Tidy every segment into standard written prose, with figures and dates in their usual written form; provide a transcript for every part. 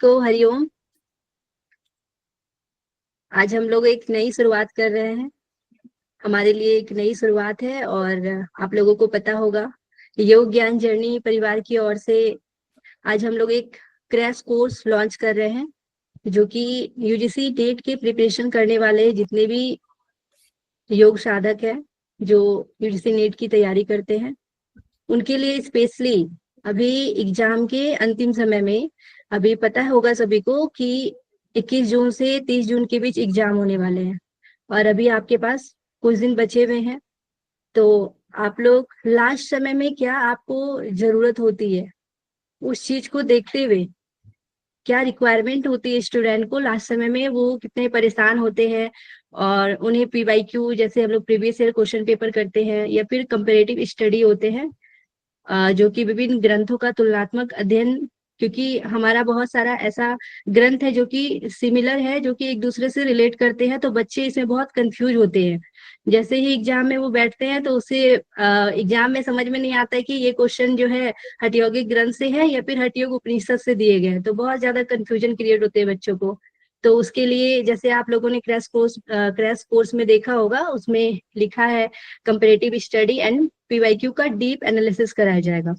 को हरिओम। आज हम लोग एक नई शुरुआत कर रहे हैं। हमारे लिए एक नई शुरुआत है और आप लोगों को पता होगा, योग ज्ञान जर्नी परिवार की ओर से आज हम लोग एक क्रैश कोर्स लॉन्च कर रहे हैं, जो कि यूजीसी टेट के प्रिपरेशन करने वाले जितने भी योग साधक हैं, जो यूजीसी नेट की तैयारी करते हैं, उनके लिए स्पेशली अभी एग्जाम के अंतिम समय में, अभी पता होगा सभी को कि 21 जून से 30 जून के बीच एग्जाम होने वाले हैं और अभी आपके पास कुछ दिन बचे हुए हैं। तो आप लोग लास्ट समय में क्या आपको जरूरत होती है, उस चीज को देखते हुए क्या रिक्वायरमेंट होती है स्टूडेंट को लास्ट समय में, वो कितने परेशान होते हैं और उन्हें पीवाईक्यू जैसे हम लोग प्रीवियस ईयर क्वेश्चन पेपर करते हैं या फिर कंपेरेटिव स्टडी होते हैं, जो कि विभिन्न ग्रंथों का तुलनात्मक अध्ययन, क्योंकि हमारा बहुत सारा ऐसा ग्रंथ है जो कि सिमिलर है, जो कि एक दूसरे से रिलेट करते हैं, तो बच्चे इसमें बहुत कंफ्यूज होते हैं। जैसे ही एग्जाम में वो बैठते हैं तो उसे एग्जाम में समझ में नहीं आता है कि ये क्वेश्चन जो है हठयोगिक ग्रंथ से है या फिर हठयोग उपनिषद से दिए गए हैं, तो बहुत ज्यादा कंफ्यूजन क्रिएट होते हैं बच्चों को। तो उसके लिए जैसे आप लोगों ने क्रैश कोर्स में देखा होगा, उसमें लिखा है कंपेरेटिव स्टडी एंड पीवाईक्यू का डीप एनालिसिस कराया जाएगा।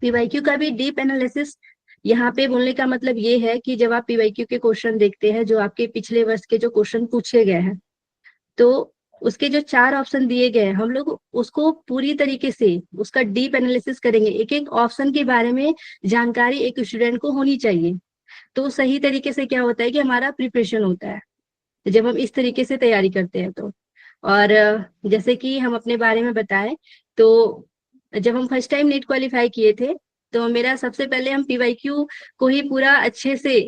पीवाईक्यू का भी डीप एनालिसिस यहाँ पे बोलने का मतलब ये है कि जब आप पीवाईक्यू के क्वेश्चन देखते हैं, जो आपके पिछले वर्ष के जो क्वेश्चन पूछे गए हैं, तो उसके जो 4 ऑप्शन दिए गए हैं, हम लोग उसको पूरी तरीके से उसका डीप एनालिसिस करेंगे। एक एक ऑप्शन के बारे में जानकारी एक स्टूडेंट को होनी चाहिए, तो सही तरीके से क्या होता है कि हमारा प्रिपरेशन होता है जब हम इस तरीके से तैयारी करते हैं। तो और जैसे कि हम अपने बारे में बताएं, तो जब हम फर्स्ट टाइम नीट क्वालिफाई किए थे, तो मेरा सबसे पहले हम पीवाईक्यू को ही पूरा अच्छे से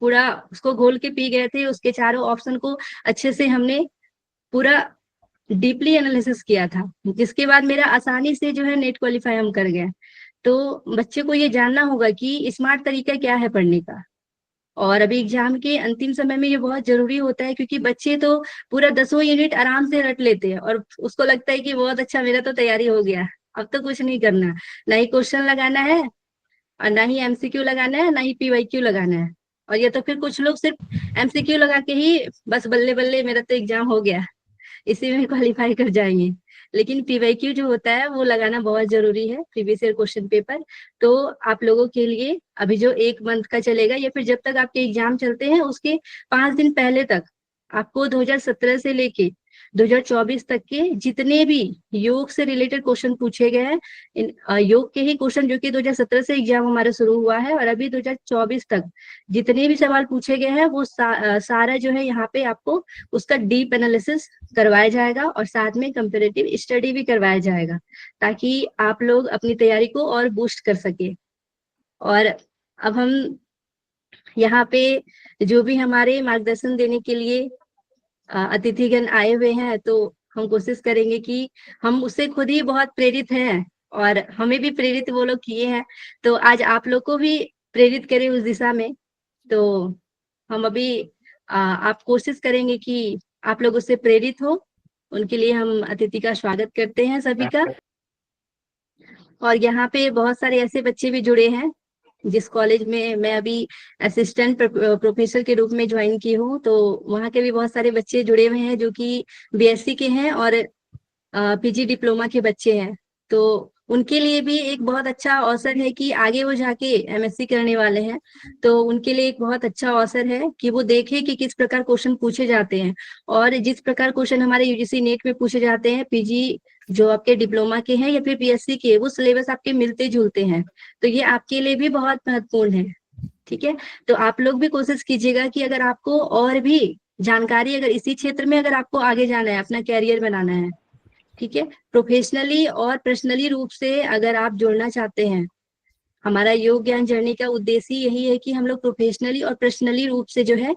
पूरा उसको घोल के पी गए थे। उसके चारों ऑप्शन को अच्छे से हमने पूरा डीपली एनालिसिस किया था, जिसके बाद मेरा आसानी से जो है नेट क्वालिफाई हम कर गए। तो बच्चे को ये जानना होगा कि स्मार्ट तरीका क्या है पढ़ने का, और अभी एग्जाम के अंतिम समय में ये बहुत जरूरी होता है, क्योंकि बच्चे तो पूरा 10 यूनिट आराम से रट लेते हैं और उसको लगता है कि बहुत अच्छा, मेरा तो तैयारी हो गया, अब तो कुछ नहीं करना, ना ही क्वेश्चन लगाना है और ना ही एमसीक्यू लगाना है, ना ही पीवाईक्यू लगाना है। और ये तो फिर कुछ लोग सिर्फ एमसीक्यू लगा के ही बस बल्ले बल्ले मेरा तो एग्जाम हो गया, इसी में क्वालिफाई कर जाएंगे। लेकिन पीवाईक्यू जो होता है वो लगाना बहुत जरूरी है, प्रीवियस ईयर क्वेश्चन पेपर। तो आप लोगों के लिए अभी जो 1 मंथ का चलेगा या फिर जब तक आपके एग्जाम चलते हैं उसके 5 दिन पहले तक आपको 2017 से लेके 2024 तक के जितने भी योग से रिलेटेड क्वेश्चन पूछे गए हैं, इन योग के ही क्वेश्चन, जो कि 2017 से एग्जाम हमारा शुरू हुआ है और अभी 2024 तक जितने भी सवाल पूछे गए हैं वो सारा जो है यहाँ पे आपको उसका डीप एनालिसिस करवाया जाएगा और साथ में कंपेरेटिव स्टडी भी करवाया जाएगा, ताकि आप लोग अपनी तैयारी को और बूस्ट कर सके। और अब हम यहाँ पे जो भी हमारे मार्गदर्शन देने के लिए अतिथिगण आए हुए हैं, तो हम कोशिश करेंगे कि हम उससे खुद ही बहुत प्रेरित हैं और हमें भी प्रेरित वो लोग किए हैं, तो आज आप लोग को भी प्रेरित करें उस दिशा में। तो हम अभी आप कोशिश करेंगे कि आप लोग उससे प्रेरित हो। उनके लिए हम अतिथि का स्वागत करते हैं सभी का। और यहाँ पे बहुत सारे ऐसे बच्चे भी जुड़े हैं जिस कॉलेज में मैं अभी असिस्टेंट प्रोफेसर के रूप में ज्वाइन की हूँ, तो वहाँ के भी बहुत सारे बच्चे जुड़े हुए हैं जो कि बीएससी के हैं और पीजी डिप्लोमा के बच्चे हैं। तो उनके लिए भी एक बहुत अच्छा अवसर है कि आगे वो जाके एमएससी करने वाले हैं, तो उनके लिए एक बहुत अच्छा अवसर है कि वो देखे कि किस प्रकार क्वेश्चन पूछे जाते हैं। और जिस प्रकार क्वेश्चन हमारे यूजीसी नेट में पूछे जाते हैं, पीजी जो आपके डिप्लोमा के हैं या फिर बीएससी के, वो सिलेबस आपके मिलते जुलते हैं, तो ये आपके लिए भी बहुत महत्वपूर्ण है। ठीक है, तो आप लोग भी कोशिश कीजिएगा कि अगर आपको और भी जानकारी, अगर इसी क्षेत्र में अगर आपको आगे जाना है, अपना कैरियर बनाना है, ठीक है, प्रोफेशनली और पर्सनली रूप से अगर आप जुड़ना चाहते हैं, हमारा योग ज्ञान जर्नी का उद्देश्य यही है कि हम लोग प्रोफेशनली और पर्सनली रूप से जो है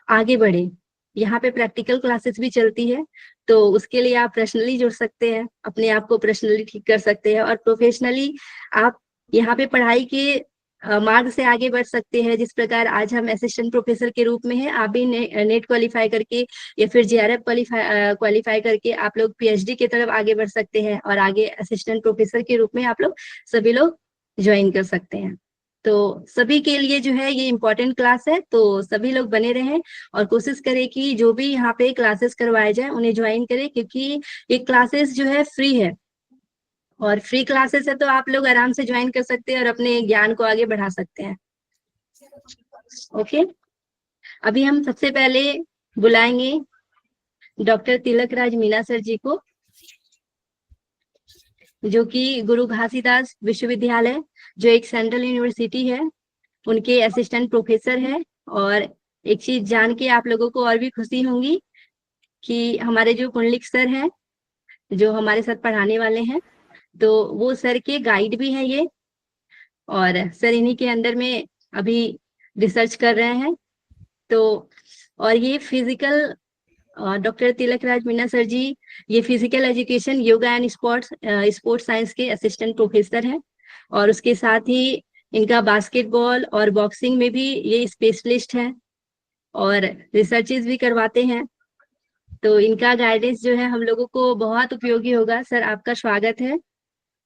आगे बढ़े। यहाँ पे प्रैक्टिकल क्लासेस भी चलती है, तो उसके लिए आप पर्सनली जुड़ सकते हैं, अपने आप को पर्सनली ठीक कर सकते हैं, और प्रोफेशनली आप यहाँ पे पढ़ाई के मार्ग से आगे बढ़ सकते हैं। जिस प्रकार आज हम असिस्टेंट प्रोफेसर के रूप में हैं, आप भी नेट क्वालिफाई करके या फिर जेआरएफ क्वालिफाई करके आप लोग पीएचडी की तरफ आगे बढ़ सकते हैं और आगे असिस्टेंट प्रोफेसर के रूप में आप लोग सभी लोग ज्वाइन कर सकते हैं। तो सभी के लिए जो है ये इम्पोर्टेंट क्लास है, तो सभी लोग बने रहें और कोशिश करें कि जो भी यहाँ पे क्लासेस करवाए जाए उन्हें ज्वाइन करें, क्योंकि ये क्लासेस जो है फ्री है और फ्री क्लासेस है, तो आप लोग आराम से ज्वाइन कर सकते हैं और अपने ज्ञान को आगे बढ़ा सकते हैं। ओके, अभी हम सबसे पहले बुलाएंगे डॉक्टर तिलक राज मीना सर जी को, जो कि गुरु घासीदास विश्वविद्यालय, जो एक सेंट्रल यूनिवर्सिटी है, उनके असिस्टेंट प्रोफेसर है। और एक चीज जान के आप लोगों को और भी खुशी होंगी कि हमारे जो पुंडलिक सर हैं, जो हमारे साथ पढ़ाने वाले हैं, तो वो सर के गाइड भी हैं ये, और सर इन्हीं के अंडर में अभी रिसर्च कर रहे हैं। तो और ये physical doctor Tilak Raj Meena sir जी ये physical education, yoga and sports science के असिस्टेंट प्रोफेसर हैं, और उसके साथ ही इनका बास्केटबॉल और बॉक्सिंग में भी ये स्पेशलिस्ट हैं और रिसर्चेज भी करवाते हैं। तो इनका गाइडेंस जो है हम लोगों को बहुत उपयोगी होगा। सर आपका स्वागत है।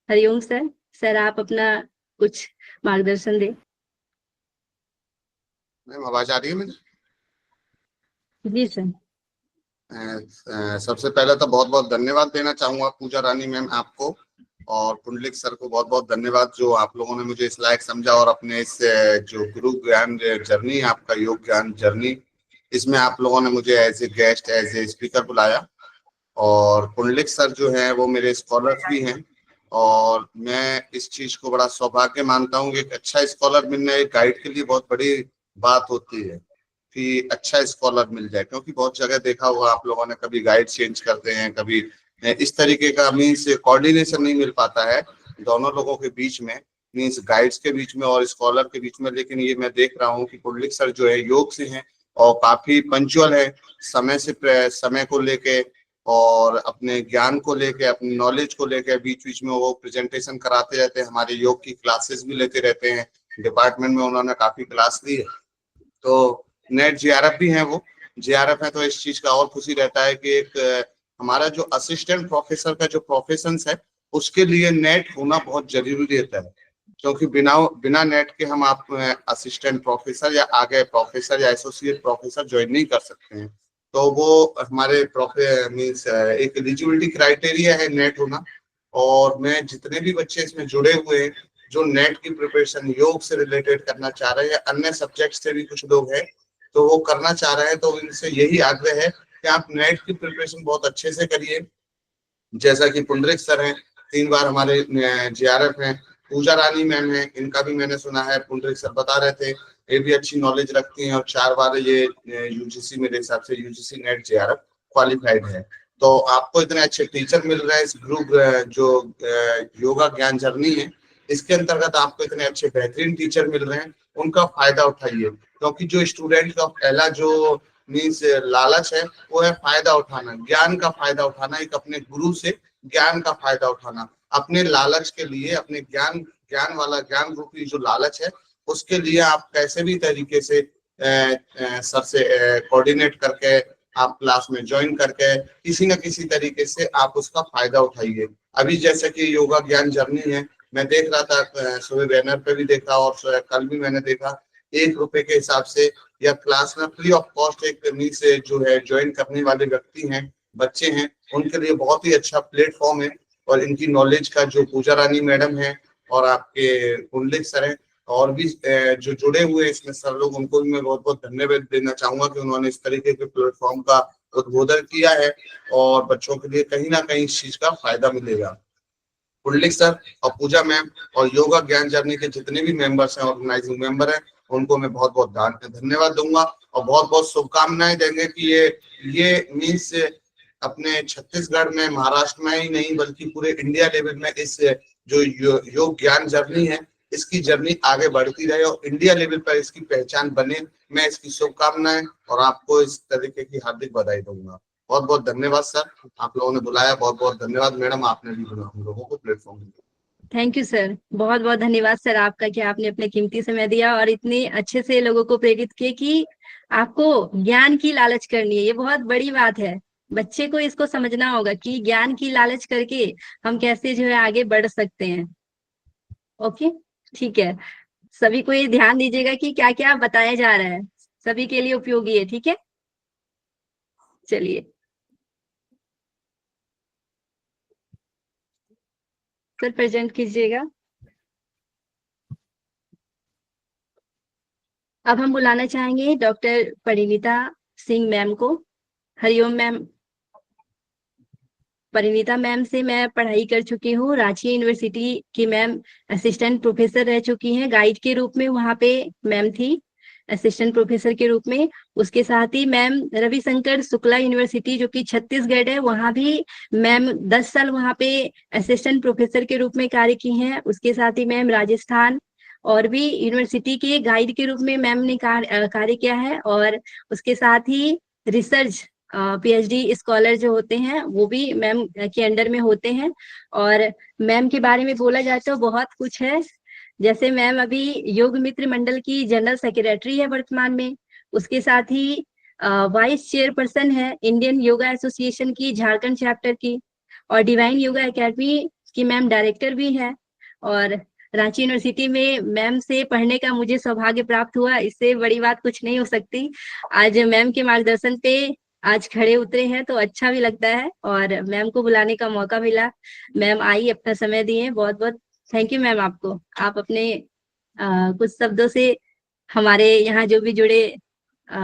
हरिओम सर। सर आप अपना कुछ मार्गदर्शन दें। मैम आवाज आ रही है मेरी? जी सर। सबसे पहले तो बहुत बहुत धन्यवाद देना चाहूंगा पूजा रानी मैम आपको, और पुंडलिक सर को बहुत बहुत धन्यवाद जो आप लोगों ने मुझे इस लायक समझा और अपने इस जो गुरु ज्ञान जर्नी आपका योग ज्ञान जर्नी, इसमें आप लोगों ने मुझे as a guest as a speaker बुलाया। और पुंडलिक सर जो है वो मेरे स्कॉलर भी हैं, और मैं इस चीज को बड़ा सौभाग्य मानता हूँ कि एक अच्छा स्कॉलर मिलना एक गाइड के लिए बहुत बड़ी बात होती है कि अच्छा स्कॉलर मिल जाए। क्योंकि बहुत जगह देखा हुआ आप लोगों ने, कभी गाइड चेंज करते हैं, कभी इस तरीके का मीन्स कोऑर्डिनेशन नहीं मिल पाता है दोनों लोगों के बीच में, मीन्स गाइड्स के बीच में और स्कॉलर के बीच में। लेकिन ये मैं देख रहा हूँ कि पुंडलिक सर जो है योग से हैं और काफी पंचुअल है, समय से समय को लेके और अपने ज्ञान को लेके, अपनी नॉलेज को लेके बीच बीच में वो प्रेजेंटेशन कराते रहते हैं, हमारे योग की क्लासेस भी लेते रहते हैं। डिपार्टमेंट में उन्होंने काफी क्लास ली है, तो नेट जेआरएफ भी है, वो जेआरएफ है, तो इस चीज का और खुशी रहता है कि एक हमारा जो असिस्टेंट प्रोफेसर का जो प्रोफेशन है उसके लिए नेट होना बहुत जरूरी रहता है। क्योंकि बिना बिना नेट के हम आप असिस्टेंट प्रोफेसर या आगे प्रोफेसर या एसोसिएट प्रोफेसर ज्वाइन नहीं कर सकते हैं। तो वो हमारे मीन्स एक एलिजिबिलिटी क्राइटेरिया है नेट होना। और मैं जितने भी बच्चे इसमें जुड़े हुए हैं जो नेट की प्रिपरेशन योग से रिलेटेड करना चाह रहे हैं या अन्य सब्जेक्ट से भी कुछ लोग हैं तो वो करना चाह रहे हैं, तो इनसे यही आग्रह है कि आप नेट की प्रिपरेशन बहुत अच्छे से करिए। जैसा कि पुंडरिक सर हैं, 3 बार हमारे जेआरएफ हैं, पूजा रानी मैम है, इनका भी मैंने सुना है, पुंडरिक सर बता रहे थे ये भी अच्छी नॉलेज रखती हैं और 4 बार ये यूजीसी, मेरे हिसाब से यूजीसी नेट जेआरएफ क्वालिफाइड है। तो आपको इतने अच्छे टीचर मिल रहे हैं इस ग्रुप जो योगा ज्ञान जर्नी है, इसके अंतर्गत आपको इतने अच्छे बेहतरीन टीचर मिल रहे हैं, उनका फायदा उठाइए। क्योंकि जो स्टूडेंट का पहला जो मीन्स लालच है वो है फायदा उठाना, ज्ञान का फायदा उठाना, एक अपने गुरु से ज्ञान का फायदा उठाना। अपने लालच के लिए, अपने ज्ञान ज्ञान वाला ज्ञान रूपी जो लालच है उसके लिए आप कैसे भी तरीके से सर से कोऑर्डिनेट करके आप क्लास में ज्वाइन करके किसी न किसी तरीके से आप उसका फायदा उठाइए। अभी जैसे कि योगा ज्ञान जर्नी है, मैं देख रहा था सुबह बैनर पे भी देखा और कल भी मैंने देखा, 1 रुपए के हिसाब से या क्लास में फ्री ऑफ कॉस्ट एक से जो है ज्वाइन करने वाले व्यक्ति हैं, बच्चे हैं, उनके लिए बहुत ही अच्छा प्लेटफॉर्म है। और इनकी नॉलेज का जो पूजा रानी मैडम है और आपके पुंडलिक सर हैं और भी जो जुड़े हुए इसमें सर लोग, उनको भी मैं बहुत बहुत धन्यवाद देना चाहूंगा कि उन्होंने इस तरीके के प्लेटफॉर्म का उद्बोधन किया है और बच्चों के लिए कहीं ना कहीं इस चीज का फायदा मिलेगा। पुंडलिक सर और पूजा मैम और योगा ज्ञान जर्नी के जितने भी मेंबर्स हैं, ऑर्गेनाइजिंग मेंबर हैं, उनको मैं बहुत बहुत धन्यवाद दूंगा और बहुत बहुत शुभकामनाएं देंगे कि ये मीन्स अपने छत्तीसगढ़ में, महाराष्ट्र में ही नहीं बल्कि पूरे इंडिया लेवल में इस जो योग ज्ञान जर्नी है इसकी जर्नी आगे बढ़ती रहे और इंडिया लेवल पर इसकी पहचान बने। मैं इसकी शुभकामनाएं और आपको इस तरीके की हार्दिक बधाई दूंगा। बहुत बहुत धन्यवाद सर, आप लोगों ने बुलाया, बहुत बहुत धन्यवाद मैडम, आपने भी हम लोगों को प्लेटफॉर्म दिया। थैंक यू सर, बहुत बहुत धन्यवाद सर आपका कि आपने अपने कीमती समय दिया और इतने अच्छे से लोगों को प्रेरित किए कि आपको ज्ञान की लालच करनी है। ये बहुत बड़ी बात है, बच्चे को इसको समझना होगा कि ज्ञान की लालच करके हम कैसे जो है आगे बढ़ सकते हैं। ओके, ठीक है सभी को ये ध्यान दीजिएगा कि क्या क्या बताया जा रहा है, सभी के लिए उपयोगी है, ठीक है। चलिए सर प्रेजेंट कीजिएगा। अब हम बुलाना चाहेंगे डॉक्टर परिणीता सिंह मैम को। हरिओम मैम। परिणीता मैम से मैं पढ़ाई कर चुकी हूँ, रांची यूनिवर्सिटी की मैम असिस्टेंट प्रोफेसर रह चुकी हैं, गाइड के रूप में वहाँ पे मैम थी, असिस्टेंट प्रोफेसर के रूप में। उसके साथ ही मैम रविशंकर शुक्ला यूनिवर्सिटी जो कि छत्तीसगढ़ है, वहाँ भी मैम 10 साल वहाँ पे असिस्टेंट प्रोफेसर के रूप में कार्य की हैं। उसके साथ ही मैम राजस्थान और भी यूनिवर्सिटी के गाइड के रूप में मैम ने कार्य किया है। और उसके साथ ही रिसर्च पीएचडी स्कॉलर जो होते हैं वो भी मैम के अंडर में होते हैं। और मैम के बारे में बोला जाए तो बहुत कुछ है, जैसे मैम अभी योग मित्र मंडल की जनरल सेक्रेटरी है वर्तमान में। उसके साथ ही वाइस चेयरपर्सन है इंडियन योगा एसोसिएशन की झारखंड चैप्टर की। और डिवाइन योगा एकेडमी की मैम डायरेक्टर भी है। और रांची यूनिवर्सिटी में मैम से पढ़ने का मुझे सौभाग्य प्राप्त हुआ, इससे बड़ी बात कुछ नहीं हो सकती। आज मैम के मार्गदर्शन पे आज खड़े उतरे हैं तो अच्छा भी लगता है, और मैम को बुलाने का मौका मिला। मैम आई, अपना समय दिए, बहुत बहुत थैंक यू मैम आपको। आप अपने कुछ शब्दों से हमारे यहाँ जो भी जुड़े अ,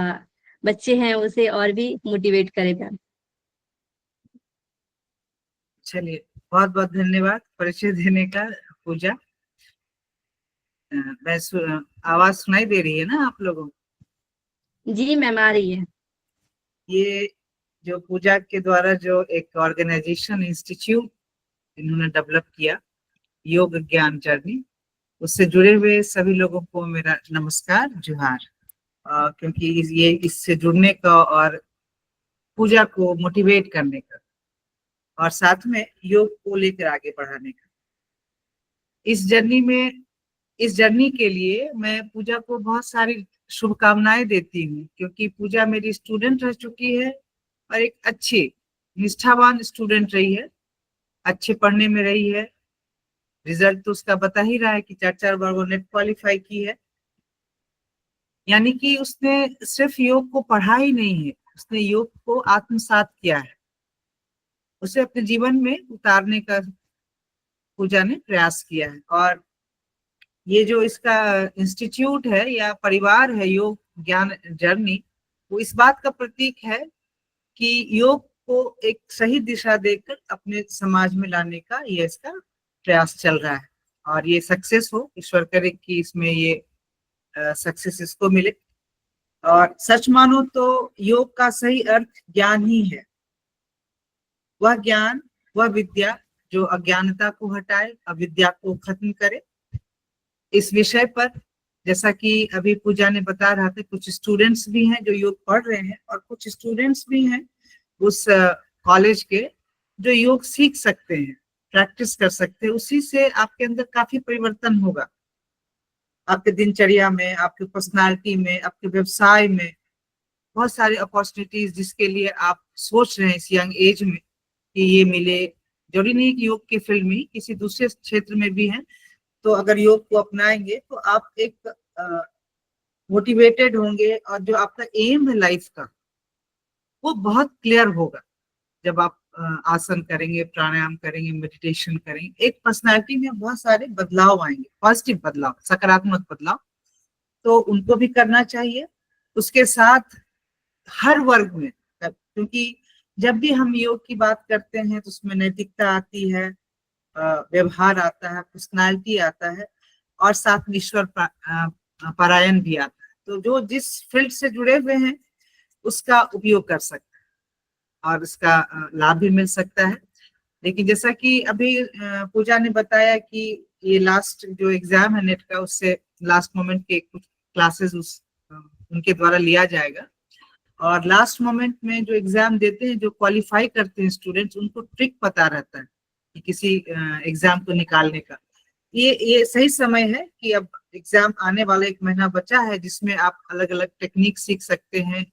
बच्चे हैं उसे और भी मोटिवेट करें मैम। चलिए, बहुत बहुत धन्यवाद परिचय देने का पूजा। मैं आवाज सुनाई दे रही है ना आप लोगों को? जी मैम आ रही है। ये जो पूजा के द्वारा जो एक ऑर्गेनाइजेशन इंस्टीट्यूट इन्होंने डेवलप किया, योग ज्ञान जर्नी, उससे जुड़े हुए सभी लोगों को मेरा नमस्कार, जुहार। क्योंकि ये इससे जुड़ने का और पूजा को मोटिवेट करने का और साथ में योग को लेकर आगे बढ़ाने का, इस जर्नी के लिए मैं पूजा को बहुत सारी शुभकामनाएं देती हूँ। क्योंकि पूजा मेरी स्टूडेंट रह चुकी है और एक अच्छी निष्ठावान स्टूडेंट रही है, अच्छे पढ़ने में रही है। रिजल्ट तो उसका बता ही रहा है कि 4 बार वो नेट क्वालिफाई की है। यानी कि उसने सिर्फ योग को पढ़ा ही नहीं है, उसने योग को आत्मसात किया है, उसे अपने जीवन में उतारने का पूजा ने प्रयास किया है। और ये जो इसका इंस्टीट्यूट है या परिवार है योग ज्ञान जर्नी, वो इस बात का प्रतीक है कि योग को एक सही दिशा देकर अपने समाज में लाने का ये इसका प्रयास चल रहा है। और ये सक्सेस हो, ईश्वर करे कि इसमें ये सक्सेस इसको मिले। और सच मानो तो योग का सही अर्थ ज्ञान ही है। वह ज्ञान, वह विद्या जो अज्ञानता को हटाए, अविद्या को खत्म करे। इस विषय पर जैसा कि अभी पूजा ने बता रहा था, कुछ स्टूडेंट्स भी हैं जो योग पढ़ रहे हैं और कुछ स्टूडेंट्स भी हैं उस कॉलेज के जो योग सीख सकते हैं, प्रैक्टिस कर सकते हैं। उसी से आपके अंदर काफी परिवर्तन होगा, आपके दिनचर्या में, आपके पर्सनालिटी में, आपके व्यवसाय में। बहुत सारी अपॉर्चुनिटीज जिसके लिए आप सोच रहे हैं इस यंग एज में कि ये मिले, जरूरी नहीं कि योग के फील्ड में, किसी दूसरे क्षेत्र में भी है। तो अगर योग को अपनाएंगे तो आप एक मोटिवेटेड होंगे और जो आपका एम है लाइफ का वो बहुत क्लियर होगा। जब आप आसन करेंगे, प्राणायाम करेंगे, मेडिटेशन करेंगे, एक पर्सनालिटी में बहुत सारे बदलाव आएंगे, पॉजिटिव बदलाव, सकारात्मक बदलाव। तो उनको भी करना चाहिए। उसके साथ हर वर्ग में, क्योंकि जब भी हम योग की बात करते हैं तो उसमें नैतिकता आती है, व्यवहार आता है, पर्सनालिटी आता है और साथ में ईश्वर पारायण भी आता है। तो जो जिस फील्ड से जुड़े हुए हैं उसका उपयोग कर सकते हैं और उसका लाभ भी मिल सकता है। लेकिन जैसा कि अभी पूजा ने बताया कि ये लास्ट जो एग्जाम है नेट का, उससे लास्ट मोमेंट के कुछ क्लासेस उनके द्वारा लिया जाएगा। और लास्ट मोमेंट में जो एग्जाम देते हैं, जो क्वालिफाई करते हैं स्टूडेंट्स, उनको ट्रिक पता रहता है कि किसी एग्जाम को निकालने का। ये सही समय है कि अब एग्जाम आने वाला 1 महीना बचा है जिसमें आप अलग अलग टेक्निक सीख सकते हैं।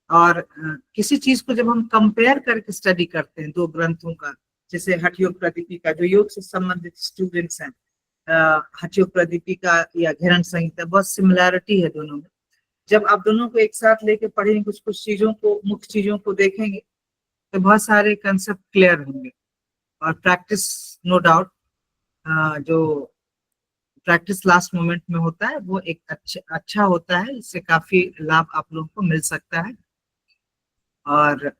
और किसी चीज को जब हम कंपेयर करके स्टडी करते हैं 2 ग्रंथों का, जैसे हठ योग प्रदीपिका जो योग से संबंधित स्टूडेंट्स हैं, हठयोग प्रदीपिका या घेरन संहिता, बहुत सिमिलैरिटी है दोनों में। जब आप दोनों को एक साथ लेके पढ़ेंगे, कुछ कुछ चीजों को, मुख्य चीजों को देखेंगे, तो बहुत सारे कंसेप्ट क्लियर होंगे। और प्रैक्टिस नो डाउट, जो प्रैक्टिस लास्ट मोमेंट में होता है वो एक अच्छा होता है, इससे काफी लाभ आप लोगों को मिल सकता है। और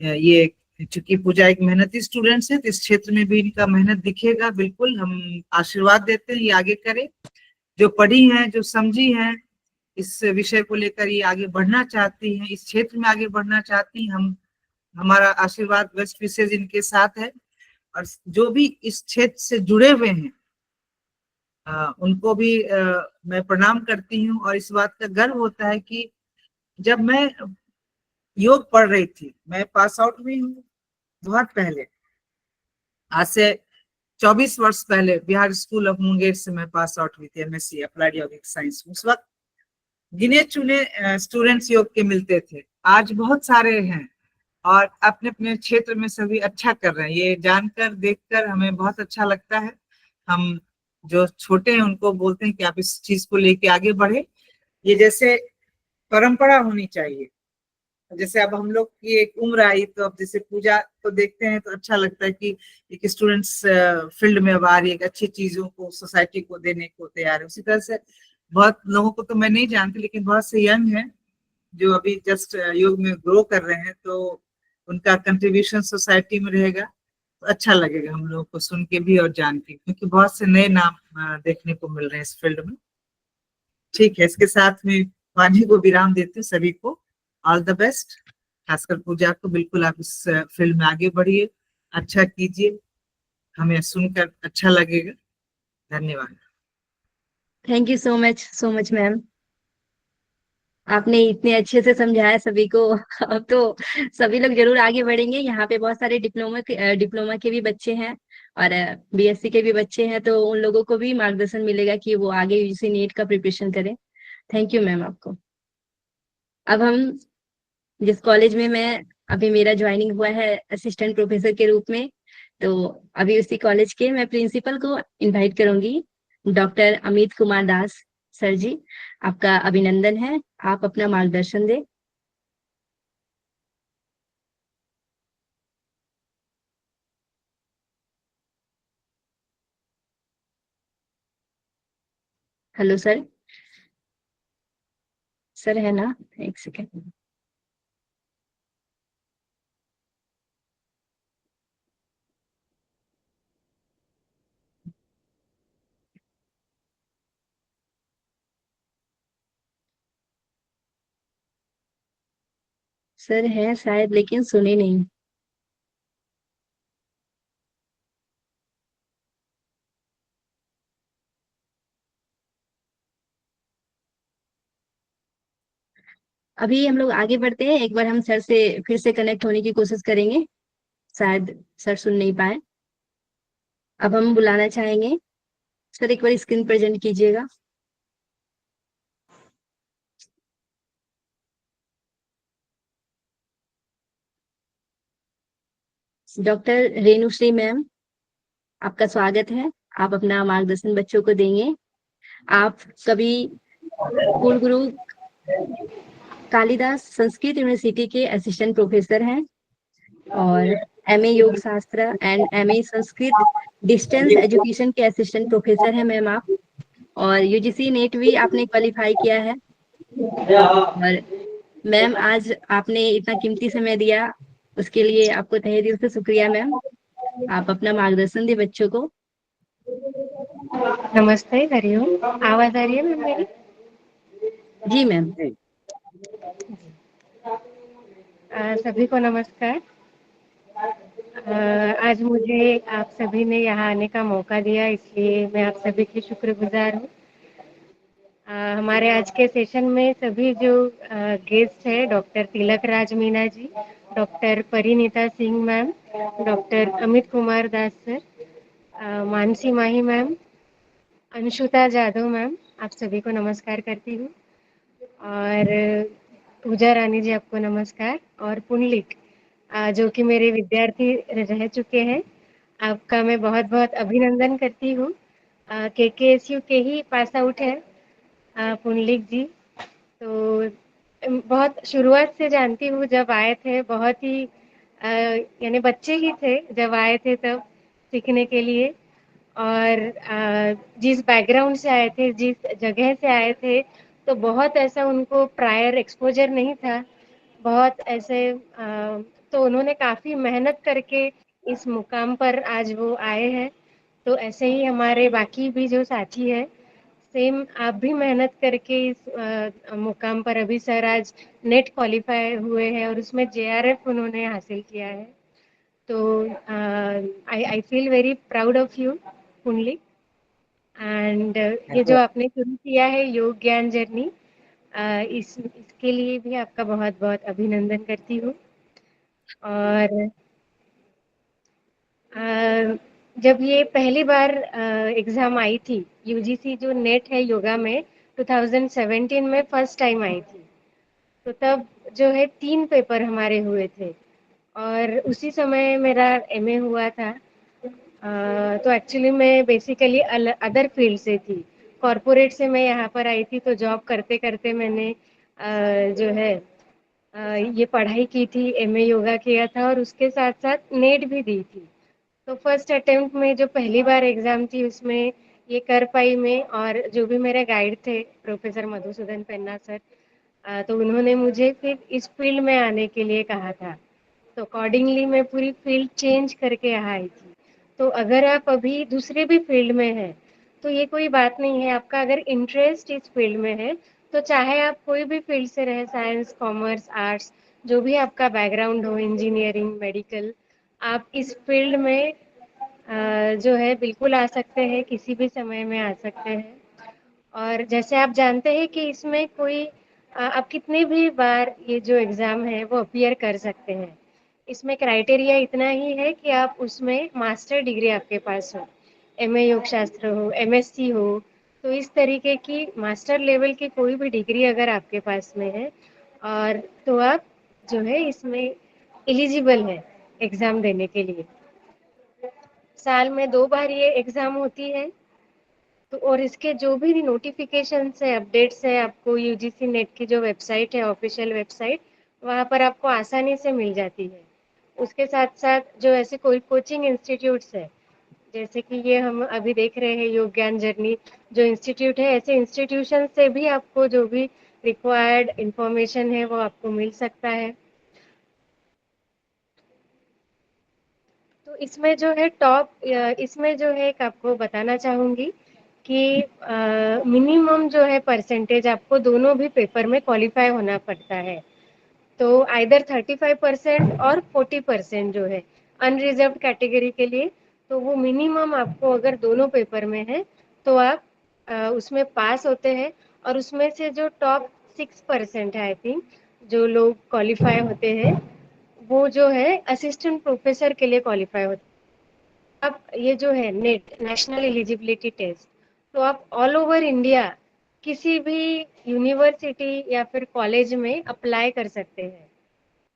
ये चूंकि पूजा एक मेहनती स्टूडेंट्स है, तो इस क्षेत्र में भी इनका मेहनत दिखेगा। बिल्कुल हम आशीर्वाद देते हैं ये आगे करें, जो पढ़ी हैं, जो समझी हैं इस विषय को लेकर, ये आगे बढ़ना चाहती हैं, इस क्षेत्र में आगे बढ़ना चाहती हैं, हम हमारा आशीर्वाद बेस्ट विशेष इनके साथ है। और जो भी इस क्षेत्र से जुड़े हुए हैं उनको भी मैं प्रणाम करती हूँ। और इस बात का गर्व होता है कि जब मैं योग पढ़ रही थी, मैं पास आउट हुई हूँ बहुत पहले, आज से 24 वर्ष पहले बिहार स्कूल ऑफ मुंगेर से मैं पास आउट हुई थी, एमएससी अप्लाइड योगिक साइंस। उस वक्त गिने चुने स्टूडेंट्स योग के मिलते थे, आज बहुत सारे हैं और अपने अपने क्षेत्र में सभी अच्छा कर रहे हैं। ये जानकर देखकर हमें बहुत अच्छा लगता है। हम जो छोटे हैं उनको बोलते हैं कि आप इस चीज को लेके आगे बढ़े, ये जैसे परंपरा होनी चाहिए। जैसे अब हम लोग की एक उम्र आई, तो अब जैसे पूजा को देखते हैं तो अच्छा लगता है कि एक स्टूडेंट्स फील्ड में अब आ रही है, अच्छी चीजों को सोसाइटी को देने को तैयार है। उसी तरह से बहुत लोगों को तो मैं नहीं जानती, लेकिन बहुत से यंग हैं जो अभी जस्ट योग में ग्रो कर रहे हैं, तो उनका कंट्रीब्यूशन सोसाइटी में रहेगा तो अच्छा लगेगा हम लोगों को सुन के भी और जान के, क्योंकि बहुत से नए नाम देखने को मिल रहे हैं इस फील्ड में। ठीक है, इसके साथ में वाणी को विराम देते हैं। सभी को ऑल द बेस्ट, खासकर पूजा को। बिल्कुल आप इस फील्ड में आगे बढ़िए, अच्छा कीजिए, हमें सुनकर अच्छा लगेगा। धन्यवाद। Thank you so much ma'am, आपने इतने अच्छे से समझाया सभी को। अब तो सभी लोग जरूर आगे बढ़ेंगे। यहाँ पे बहुत सारे डिप्लोमा के भी बच्चे हैं और बीएससी के भी बच्चे हैं, तो उन लोगों को भी मार्गदर्शन मिलेगा कि वो आगे यूजीसी नीट का प्रिपरेशन करें। थैंक यू मैम आपको। अब हम जिस कॉलेज में मैं अभी मेरा ज्वाइनिंग हुआ है असिस्टेंट प्रोफेसर के रूप में, तो अभी उसी कॉलेज के मैं प्रिंसिपल को इनवाइट करूंगी, डॉक्टर अमित कुमार दास सर जी। आपका अभिनंदन है, आप अपना मार्गदर्शन दें। हेलो सर, सर है ना? एक सेकेंड। सर है शायद, लेकिन सुने नहीं। अभी हम लोग आगे बढ़ते हैं, एक बार हम सर से फिर से कनेक्ट होने की कोशिश करेंगे, शायद सर सुन नहीं पाए। अब हम बुलाना चाहेंगे सर, एक बार स्क्रीन प्रेजेंट कीजिएगा। डॉक्टर रेणुश्री मैम, आपका स्वागत है। आप अपना मार्गदर्शन बच्चों को देंगे। आप कभी कुल गुरु कालिदास संस्कृत यूनिवर्सिटी के असिस्टेंट प्रोफेसर हैं और एमए योग शास्त्र and MA Sanskrit distance education के असिस्टेंट प्रोफेसर हैं मैम आप। और यूजीसी नेट भी आपने क्वालिफाई किया है। और मैम आज आपने इतना कीमती समय दिया, उसके लिए आपको तहे दिल से शुक्रिया मैम। आप अपना मार्गदर्शन दें बच्चों को। नमस्ते, हरिओम। आवाज आ रही है मैम मेरी? जी मैम। सभी को नमस्कार। आज मुझे आप सभी ने यहाँ आने का मौका दिया, इसलिए मैं आप सभी की शुक्रगुजार हूँ। हमारे आज के सेशन में सभी जो गेस्ट है, doctor Tilak Raj Meena ji, doctor Parineeta Singh ma'am, doctor Amit Kumar Das sir, Mansi Mahi ma'am, Anshuta Jadhav ma'am, आप सभी को नमस्कार करती हूँ। और पूजा रानी जी आपको नमस्कार। और पुंडलिक जो कि मेरे विद्यार्थी रह चुके हैं, आपका मैं बहुत बहुत अभिनंदन करती हूँ। KKSU के ही पास आउट है पुंडलिक जी। तो बहुत शुरुआत से जानती हूँ, जब आए थे बहुत ही यानी बच्चे ही थे जब आए थे तब सीखने के लिए। और जिस बैकग्राउंड से आए थे, जिस जगह से आए थे, तो बहुत ऐसा उनको प्रायर एक्सपोजर नहीं था। बहुत ऐसे तो उन्होंने काफ़ी मेहनत करके इस मुकाम पर आज वो आए हैं। तो ऐसे ही हमारे बाकी भी जो साथी है, सेम आप भी मेहनत करके इस मुकाम पर, अभी सर आज नेट क्वालिफाई हुए हैं और उसमें JRF उन्होंने हासिल किया है। तो I feel very proud of you कुंडली। एंड ये जो आपने शुरू किया है योग ज्ञान जर्नी, इसके लिए भी आपका बहुत बहुत अभिनंदन करती हूँ। और जब ये पहली बार एग्जाम आई थी, UGC जो नेट है योगा में 2017 में फर्स्ट टाइम आई थी, तो तब जो है 3 पेपर हमारे हुए थे और उसी समय मेरा MA हुआ था। तो एक्चुअली मैं बेसिकली अदर फील्ड से थी, कॉरपोरेट से मैं यहाँ पर आई थी। तो जॉब करते करते मैंने जो है ये पढ़ाई की थी, MA योगा किया था और उसके साथ साथ नेट भी दी थी। तो फर्स्ट अटेम्प्ट में जो पहली बार एग्जाम थी उसमें ये कर पाई मैं। और जो भी मेरे गाइड थे प्रोफेसर मधुसूदन पेन्ना सर, तो उन्होंने मुझे फिर इस फील्ड में आने के लिए कहा था। तो अकॉर्डिंगली मैं पूरी फील्ड चेंज करके यहाँ आई थी। तो अगर आप अभी दूसरे भी फील्ड में हैं तो ये कोई बात नहीं है, आपका अगर इंटरेस्ट इस फील्ड में है तो चाहे आप कोई भी फील्ड से रहे, साइंस, कॉमर्स, आर्ट्स, जो भी आपका बैकग्राउंड हो, इंजीनियरिंग, मेडिकल, आप इस फील्ड में जो है बिल्कुल आ सकते हैं, किसी भी समय में आ सकते हैं। और जैसे आप जानते हैं कि इसमें कोई आप कितने भी बार ये जो एग्ज़ाम है वो अपीयर कर सकते हैं। इसमें क्राइटेरिया इतना ही है कि आप उसमें मास्टर डिग्री आपके पास हो, MA योग शास्त्र हो, MSc हो। तो इस तरीके की मास्टर लेवल की कोई भी डिग्री अगर आपके पास में है और तो आप जो है इसमें एलिजिबल है एग्ज़ाम देने के लिए। साल में 2 बार ये एग्ज़ाम होती है। तो और इसके जो भी नोटिफिकेशंस है, अपडेट्स है, आपको UGC नेट की जो वेबसाइट है, ऑफिशियल वेबसाइट, वहाँ पर आपको आसानी से मिल जाती है। उसके साथ साथ जो ऐसे कोई कोचिंग इंस्टीट्यूट्स है, जैसे कि ये हम अभी देख रहे हैं योग ज्ञान जर्नी जो इंस्टीट्यूट है, ऐसे इंस्टीट्यूशन से भी आपको जो भी रिक्वायर्ड इंफॉर्मेशन है वो आपको मिल सकता है। तो इसमें जो है इसमें जो है एक आपको बताना चाहूँगी कि मिनिमम जो है परसेंटेज आपको दोनों भी पेपर में क्वालिफाई होना पड़ता है। तो आइदर 35% और 40% जो है अनरिजर्व्ड कैटेगरी के लिए, तो वो मिनिमम आपको अगर दोनों पेपर में है तो आप उसमें पास होते हैं। और उसमें से जो टॉप 6% है, आई थिंक, जो लोग क्वालिफाई होते हैं वो जो है असिस्टेंट प्रोफेसर के लिए क्वालिफाई होते हैं। अब ये जो है नेट नेशनल एलिजिबिलिटी टेस्ट, तो आप ऑल ओवर इंडिया किसी भी यूनिवर्सिटी या फिर कॉलेज में अप्लाई कर सकते हैं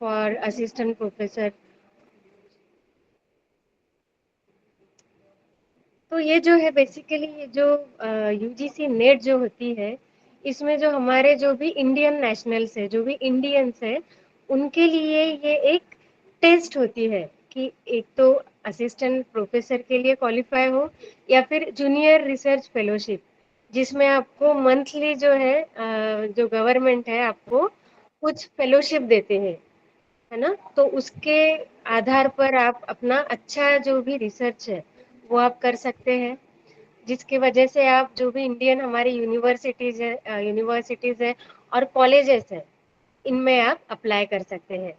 फॉर असिस्टेंट प्रोफेसर। तो ये जो है बेसिकली ये जो UGC नेट जो होती है, इसमें जो हमारे जो भी इंडियन नेशनल्स है, जो भी इंडियंस है, उनके लिए ये एक टेस्ट होती है कि एक तो असिस्टेंट प्रोफेसर के लिए क्वालिफाई हो या फिर जूनियर रिसर्च फेलोशिप, जिसमें आपको मंथली जो है जो गवर्नमेंट है आपको कुछ फेलोशिप देते हैं, है ना। तो उसके आधार पर आप अपना अच्छा जो भी रिसर्च है वो आप कर सकते हैं, जिसकी वजह से आप जो भी इंडियन हमारी यूनिवर्सिटीज है और कॉलेजेस है, इनमें आप अप्लाई कर सकते हैं।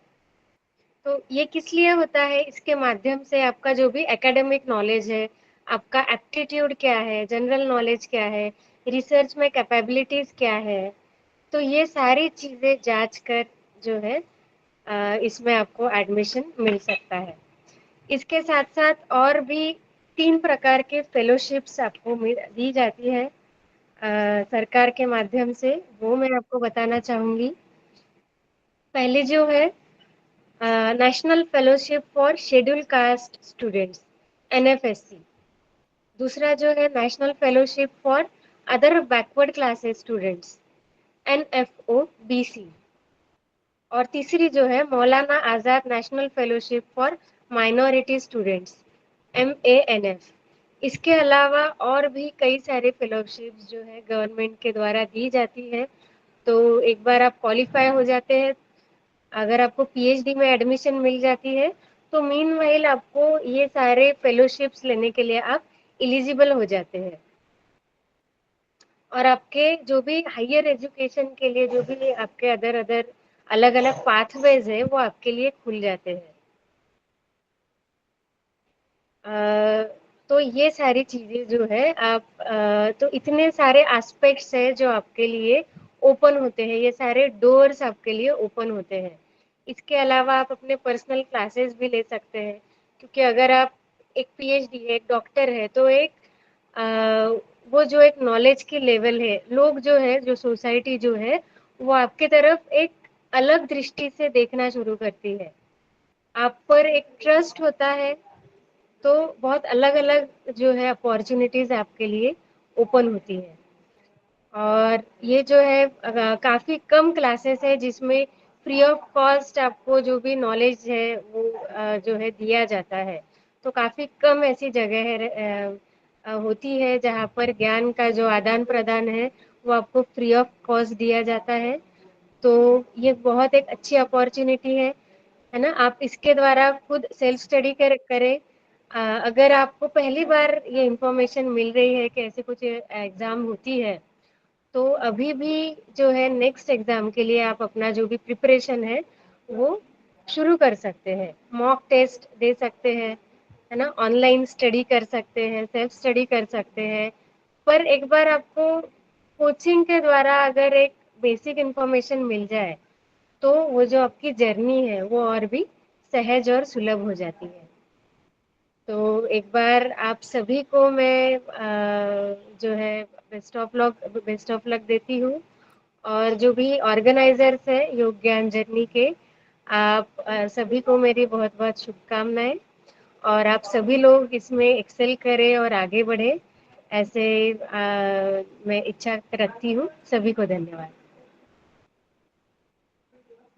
तो ये किस लिए होता है, इसके माध्यम से आपका जो भी एकेडमिक नॉलेज है, आपका एप्टीट्यूड क्या है, जनरल नॉलेज क्या है, रिसर्च में कैपेबिलिटीज क्या है, तो ये सारी चीजें जांच कर जो है इसमें आपको एडमिशन मिल सकता है। इसके साथ साथ और भी 3 प्रकार के फेलोशिप्स आपको दी जाती है सरकार के माध्यम से, वो मैं आपको बताना चाहूंगी। पहले जो है national fellowship for schedule caste students, NFSC। दूसरा जो है national fellowship for other backward classes students NFOBC, और तीसरी जो है Maulana Azad national fellowship for minority students MANF। इसके अलावा और भी कई सारे फेलोशिप्स जो है गवर्नमेंट के द्वारा दी जाती है। तो एक बार आप क्वालिफाई हो जाते हैं, अगर आपको PhD में एडमिशन मिल जाती है, तो मीनवाइल आपको ये सारे फेलोशिप्स लेने के लिए आप एलिजिबल हो जाते हैं, और आपके जो भी हायर एजुकेशन के लिए जो भी आपके अदर अदर अलग अलग पाथवेज है वो आपके लिए खुल जाते हैं। तो ये सारी चीजें जो है आप तो इतने सारे एस्पेक्ट्स है जो आपके लिए ओपन होते हैं, ये सारे डोर्स आपके लिए ओपन होते हैं। इसके अलावा आप अपने पर्सनल क्लासेस भी ले सकते हैं, क्योंकि अगर आप एक PhD है, एक डॉक्टर है, तो एक वो जो एक नॉलेज की लेवल है, लोग जो है, जो सोसाइटी जो है, वो आपके तरफ एक अलग दृष्टि से देखना शुरू करती है, आप पर एक ट्रस्ट होता है। तो बहुत अलग अलग जो है अपॉर्चुनिटीज आपके लिए ओपन होती है। और ये जो है काफी कम क्लासेस है जिसमें फ्री ऑफ कॉस्ट आपको जो भी नॉलेज है वो जो है दिया जाता है। तो काफी कम ऐसी जगह है होती है जहाँ पर ज्ञान का जो आदान प्रदान है वो आपको फ्री ऑफ कॉस्ट दिया जाता है। तो ये बहुत एक अच्छी अपॉर्चुनिटी है ना। आप इसके द्वारा खुद सेल्फ स्टडी करें। अगर आपको पहली बार ये इंफॉर्मेशन मिल रही है कि ऐसे कुछ एग्जाम होती है, तो अभी भी जो है नेक्स्ट एग्जाम के लिए आप अपना जो भी प्रिपरेशन है वो शुरू कर सकते हैं। मॉक टेस्ट दे सकते हैं, है ना, ऑनलाइन स्टडी कर सकते हैं, सेल्फ स्टडी कर सकते हैं। पर एक बार आपको कोचिंग के द्वारा अगर एक बेसिक इंफॉर्मेशन मिल जाए, तो वो जो आपकी जर्नी है वो और भी सहज और सुलभ हो जाती है। तो एक बार आप सभी को मैं जो है बेस्ट ऑफ लक देती हूँ। और जो भी ऑर्गेनाइजर्स है योग ज्ञान जर्नी के, आप सभी को मेरी बहुत बहुत शुभकामनाएं, और आप सभी लोग इसमें एक्सेल करें और आगे बढ़े, ऐसे मैं इच्छा रखती हूँ। सभी को धन्यवाद।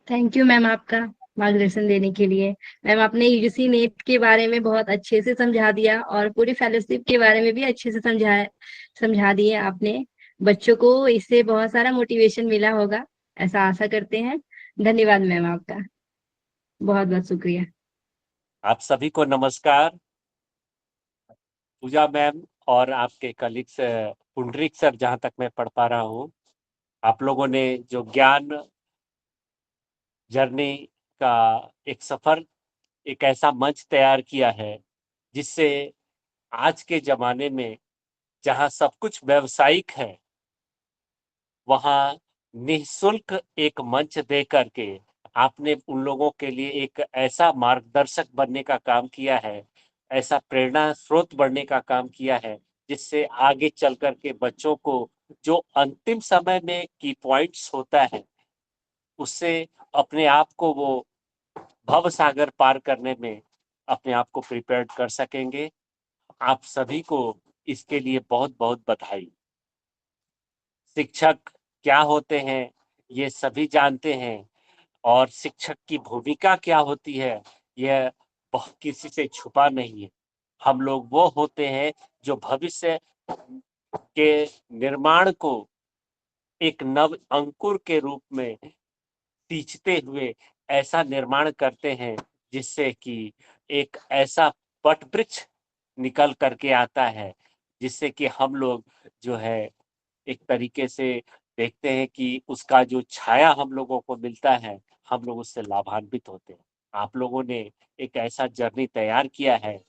थैंक यू मैम, आपका मार्गदर्शन देने के लिए। मैम, आपने UGC नेट के बारे में बहुत अच्छे से समझा दिया और पूरी फेलोशिप के बारे में भी अच्छे से समझा दिए आपने। बच्चों को इससे बहुत सारा मोटिवेशन मिला होगा, ऐसा आशा करते हैं। धन्यवाद मैम, आपका बहुत बहुत शुक्रिया। आप सभी को नमस्कार। पूजा मैम और आपके कलीग्स पुंडरीक सर, जहां तक मैं पढ़ पा रहा हूँ, आप लोगों ने जो ज्ञान जर्नी का एक सफर, एक ऐसा मंच तैयार किया है जिससे आज के जमाने में जहां सब कुछ व्यावसायिक है, वहां निःशुल्क एक मंच दे करके आपने उन लोगों के लिए एक ऐसा मार्गदर्शक बनने का काम किया है, ऐसा प्रेरणा स्रोत बनने का काम किया है, जिससे आगे चल कर के बच्चों को जो अंतिम समय में की पॉइंट्स होता है, उससे अपने आप को वो भव सागर पार करने में अपने आप को प्रिपेयर्ड कर सकेंगे। आप सभी को इसके लिए बहुत बहुत बधाई। शिक्षक क्या होते हैं ये सभी जानते हैं, और शिक्षक की भूमिका क्या होती है यह किसी से छुपा नहीं है। हम लोग वो होते हैं जो भविष्य के निर्माण को एक नव अंकुर के रूप में सींचते हुए ऐसा निर्माण करते हैं जिससे कि एक ऐसा वटवृक्ष निकल करके आता है, जिससे कि हम लोग जो है एक तरीके से देखते हैं कि उसका जो छाया हम लोगों को मिलता है, हम लोग उससे लाभान्वित होते हैं। आप लोगों ने एक ऐसा जर्नी तैयार किया है,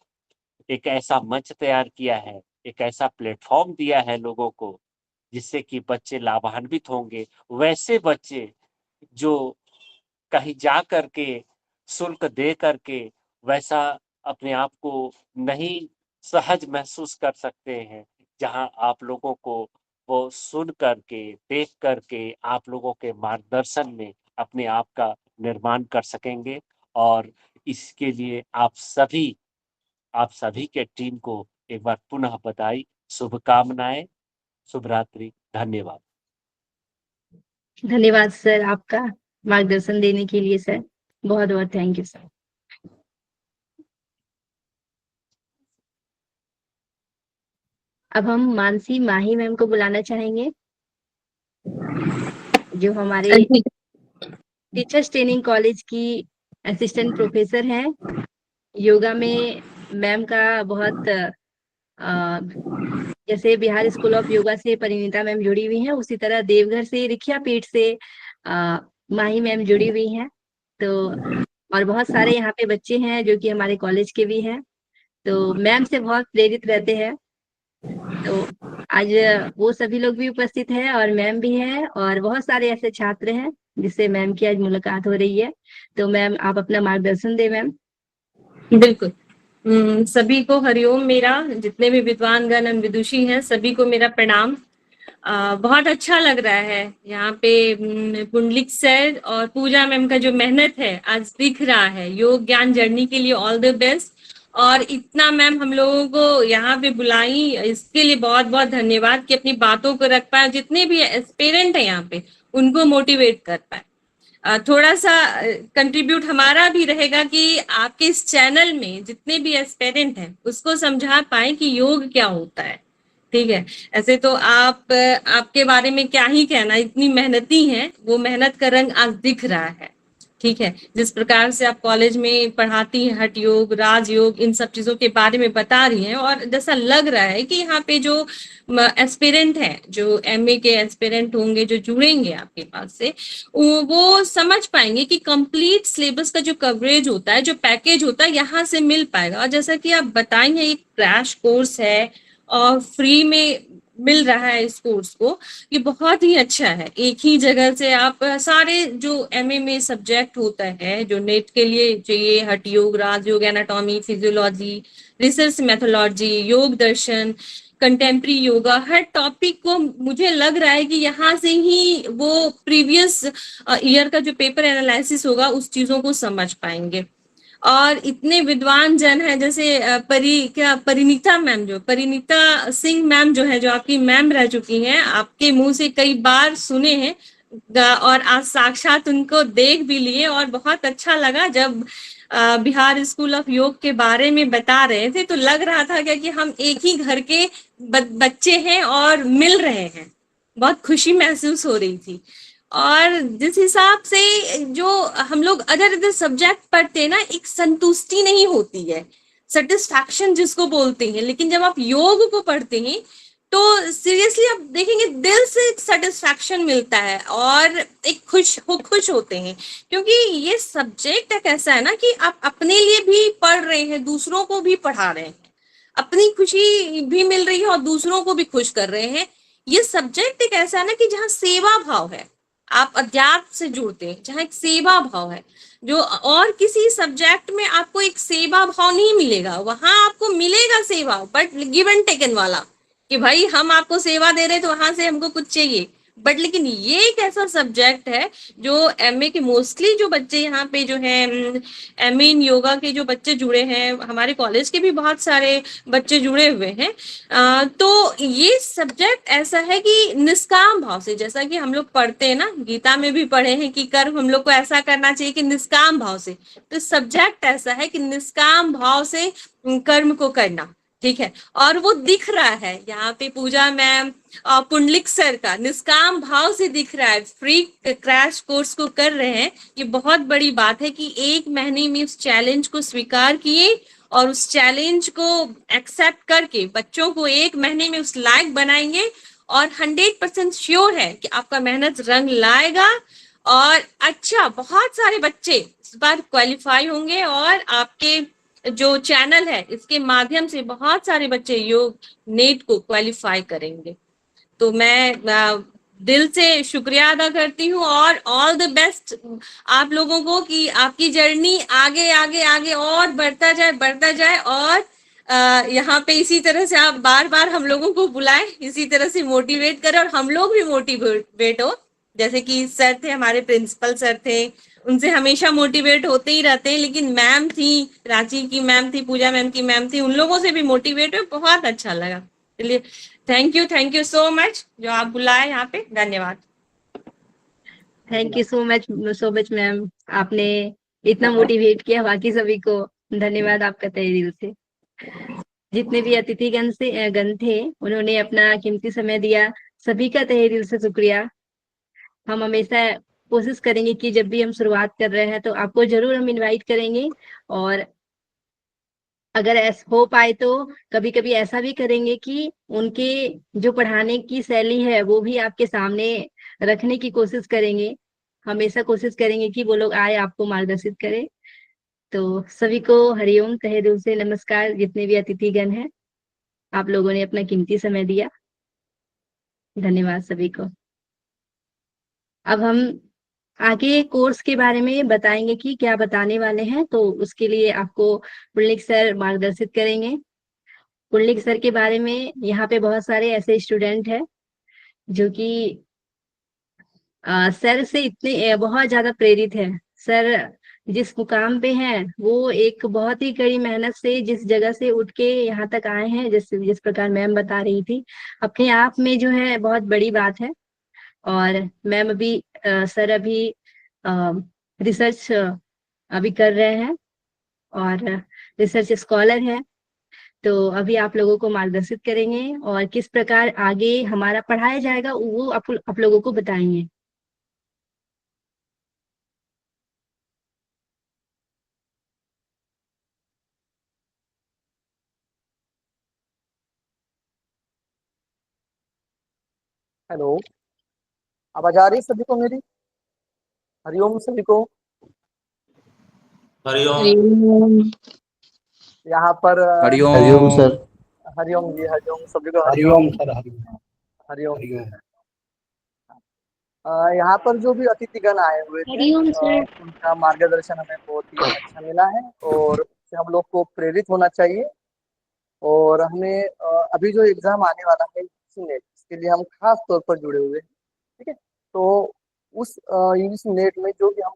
एक ऐसा मंच तैयार किया है, एक ऐसा प्लेटफॉर्म दिया है लोगों को, जिससे कि बच्चे लाभान्वित होंगे। वैसे बच्चे जो कहीं जा करके शुल्क दे करके वैसा अपने आप को नहीं सहज महसूस कर सकते हैं, जहां आप लोगों को वो सुन करके, देख करके आप लोगों के मार्गदर्शन में अपने आप का निर्माण कर सकेंगे। और इसके लिए आप सभी के टीम को एक बार पुनः बधाई, शुभकामनाएं, शुभ रात्रि, धन्यवाद। धन्यवाद सर आपका मार्गदर्शन देने के लिए सर, बहुत बहुत थैंक यू सर। अब हम मानसी माही मैम को बुलाना चाहेंगे, जो हमारे टीचर्स ट्रेनिंग कॉलेज की असिस्टेंट प्रोफेसर हैं। योगा में मैम का बहुत जैसे बिहार स्कूल ऑफ योगा से परिणीता मैम जुड़ी हुई हैं, उसी तरह देवघर से रिखिया पीठ से माही मैम जुड़ी हुई हैं। तो और बहुत सारे यहाँ पे बच्चे हैं जो कि हमारे कॉलेज के भी हैं, तो मैम से बहुत प्रेरित रहते हैं। तो आज वो सभी लोग भी उपस्थित हैं और मैम भी हैं, और बहुत सारे ऐसे छात्र हैं जिससे मैम की आज मुलाकात हो रही है। तो मैम आप अपना मार्गदर्शन दें मैम। बिल्कुल। सभी को हरिओम। मेरा जितने भी विद्वान गण एवं विदुषी हैं सभी को मेरा प्रणाम। बहुत अच्छा लग रहा है यहाँ पे पुंडलिक सर और पूजा मैम का जो मेहनत है आज दिख रहा है। योग ज्ञान जर्नी के लिए ऑल द बेस्ट। और इतना मैम हम लोगों को यहाँ पे बुलाई, इसके लिए बहुत बहुत धन्यवाद कि अपनी बातों को रख पाए, जितने भी एस्पिरेंट है यहाँ पे उनको मोटिवेट कर पाए। थोड़ा सा कंट्रीब्यूट हमारा भी रहेगा कि आपके इस चैनल में जितने भी एस्पिरेंट हैं उसको समझा पाए कि योग क्या होता है। ठीक है, ऐसे तो आपके बारे में क्या ही कहना, इतनी मेहनती हैं, वो मेहनत का रंग आज दिख रहा है। ठीक है, जिस प्रकार से आप कॉलेज में पढ़ाती हैं हठ योग, राजयोग, इन सब चीजों के बारे में बता रही हैं, और जैसा लग रहा है कि यहाँ पे जो एस्पिरेंट हैं, जो एमए के एस्पिरेंट होंगे जो जुड़ेंगे आपके पास से, वो समझ पाएंगे कि कंप्लीट सिलेबस का जो कवरेज होता है, जो पैकेज होता है, यहाँ से मिल पाएगा। और जैसा कि आप बताएंगे एक क्रैश कोर्स है और फ्री में मिल रहा है इस कोर्स को, ये बहुत ही अच्छा है। एक ही जगह से आप सारे जो एमए में सब्जेक्ट होता है, जो नेट के लिए चाहिए, हठ योग, राजयोग, एनाटॉमी, फिजियोलॉजी, रिसर्च मेथोलॉजी, योग दर्शन, कंटेम्प्रेरी योगा, हर टॉपिक को मुझे लग रहा है कि यहाँ से ही वो प्रीवियस ईयर का जो पेपर एनालिसिस होगा उस चीजों को समझ पाएंगे। और इतने विद्वान जन हैं, जैसे परिणीता मैम, जो परिणीता सिंह मैम जो है, जो आपकी मैम रह चुकी हैं, आपके मुंह से कई बार सुने हैं और आज साक्षात उनको देख भी लिए, और बहुत अच्छा लगा जब बिहार स्कूल ऑफ योग के बारे में बता रहे थे, तो लग रहा था क्या कि हम एक ही घर के बच्चे हैं और मिल रहे हैं। बहुत खुशी महसूस हो रही थी। और जिस हिसाब से जो हम लोग अदर सब्जेक्ट पढ़ते हैं ना, एक संतुष्टि नहीं होती है, सेटिस्फैक्शन जिसको बोलते हैं, लेकिन जब आप योग को पढ़ते हैं तो सीरियसली आप देखेंगे दिल से एक सेटिस्फैक्शन मिलता है और एक खुश होते हैं, क्योंकि ये सब्जेक्ट एक ऐसा है ना कि आप अपने लिए भी पढ़ रहे हैं, दूसरों को भी पढ़ा रहे हैं, अपनी खुशी भी मिल रही है और दूसरों को भी खुश कर रहे हैं। ये सब्जेक्ट एक ऐसा है ना कि जहाँ सेवा भाव है, आप अध्यात्म से जुड़ते हैं, जहाँ एक सेवा भाव है, जो और किसी सब्जेक्ट में आपको एक सेवा भाव नहीं मिलेगा। वहां आपको मिलेगा सेवा, बट गिव एंड टेकन वाला, कि भाई हम आपको सेवा दे रहे हैं तो वहां से हमको कुछ चाहिए। बट लेकिन ये एक ऐसा सब्जेक्ट है जो एमए के मोस्टली जो बच्चे यहाँ पे जो है एमए इन योगा के जो बच्चे जुड़े हैं, हमारे कॉलेज के भी बहुत सारे बच्चे जुड़े हुए हैं, तो ये सब्जेक्ट ऐसा है कि निष्काम भाव से, जैसा कि हम लोग पढ़ते हैं ना, गीता में भी पढ़े हैं कि कर्म हम लोग को ऐसा करना चाहिए कि निष्काम भाव से, तो सब्जेक्ट ऐसा है कि निष्काम भाव से कर्म को करना। ठीक है, और वो दिख रहा है यहाँ पे पूजा मैम और पुंडलिक सर का निष्काम भाव से दिख रहा है। फ्री क्रैश कोर्स को कर रहे हैं, ये बहुत बड़ी बात है कि 1 महीने में उस चैलेंज को स्वीकार किए और उस चैलेंज को एक्सेप्ट करके बच्चों को 1 महीने में उस लायक बनाएंगे, और 100% श्योर है कि आपका मेहनत रंग लाएगा और अच्छा बहुत सारे बच्चे इस बार क्वालिफाई होंगे, और आपके जो चैनल है इसके माध्यम से बहुत सारे बच्चे योग नेट को क्वालिफाई करेंगे। तो मैं दिल से शुक्रिया अदा करती हूँ और ऑल द बेस्ट आप लोगों को, कि आपकी जर्नी आगे आगे आगे और बढ़ता जाए और यहाँ पे इसी तरह से आप बार बार हम लोगों को बुलाएं, इसी तरह से मोटिवेट करें और हम लोग भी मोटिवेट हो जैसे कि सर थे, हमारे प्रिंसिपल सर थे, उनसे हमेशा मोटिवेट होते ही रहते हैं, लेकिन मैम थी, रांची की मैम थी, पूजा मैम की मैम थी, उन लोगों से भी मोटिवेट हुए, बहुत अच्छा लगा। चलिए, थैंक यू सो मच जो आप बुलाए यहाँ पे, धन्यवाद। Thank you so much ma'am, आपने इतना मोटिवेट किया बाकी सभी को, धन्यवाद आपका तहे दिल से। जितने भी गण थे, उन्होंने अपना कीमती समय दिया, सभी का तहे दिल से शुक्रिया। हम हमेशा कोशिश करेंगे कि जब भी हम शुरुआत कर रहे हैं तो आपको जरूर हम इनवाइट करेंगे, और अगर ऐसा हो पाए तो कभी कभी ऐसा भी करेंगे कि उनके जो पढ़ाने की शैली है वो भी आपके सामने रखने की कोशिश करेंगे। हमेशा कोशिश करेंगे कि वो लोग आए, आपको मार्गदर्शित करें। तो सभी को हरिओम, तहे दिल से नमस्कार। जितने भी अतिथिगण हैं, आप लोगों ने अपना कीमती समय दिया, धन्यवाद सभी को। अब हम आगे कोर्स के बारे में बताएंगे कि क्या बताने वाले हैं, तो उसके लिए आपको पुंडलिक सर मार्गदर्शित करेंगे। पुंडलिक सर के बारे में यहाँ पे बहुत सारे ऐसे स्टूडेंट हैं जो कि सर से इतने बहुत ज्यादा प्रेरित है। सर जिस मुकाम पे हैं, वो एक बहुत ही कड़ी मेहनत से जिस जगह से उठ के यहाँ तक आए हैं, जिस प्रकार मैम बता रही थी, अपने आप में जो है बहुत बड़ी बात है। और मैम अभी सर अभी रिसर्च अभी कर रहे हैं और रिसर्च स्कॉलर है। तो अभी आप लोगों को मार्गदर्शित करेंगे और किस प्रकार आगे हमारा पढ़ाया जाएगा वो आप लोगों को बताएंगे। हेलो, आवाज आ रही है सभी को मेरी? हरिओम सभी को। हरिओम। यहाँ पर हरिओम सर। हरिओम जी, हरिओम सभी को। हरिओम सर, हरिओम। हरिओम। हरिओम। यहाँ पर जो भी अतिथिगण आए हुए थे, हरिओम सर। उनका मार्गदर्शन हमें बहुत ही अच्छा मिला है और उससे हम लोग को प्रेरित होना चाहिए। और हमें अभी जो एग्जाम आने वाला है नेट, इसके लिए हम खास तौर पर जुड़े हुए हैं। ठीक है, तो उस यूजीसी नेट में जो भी हम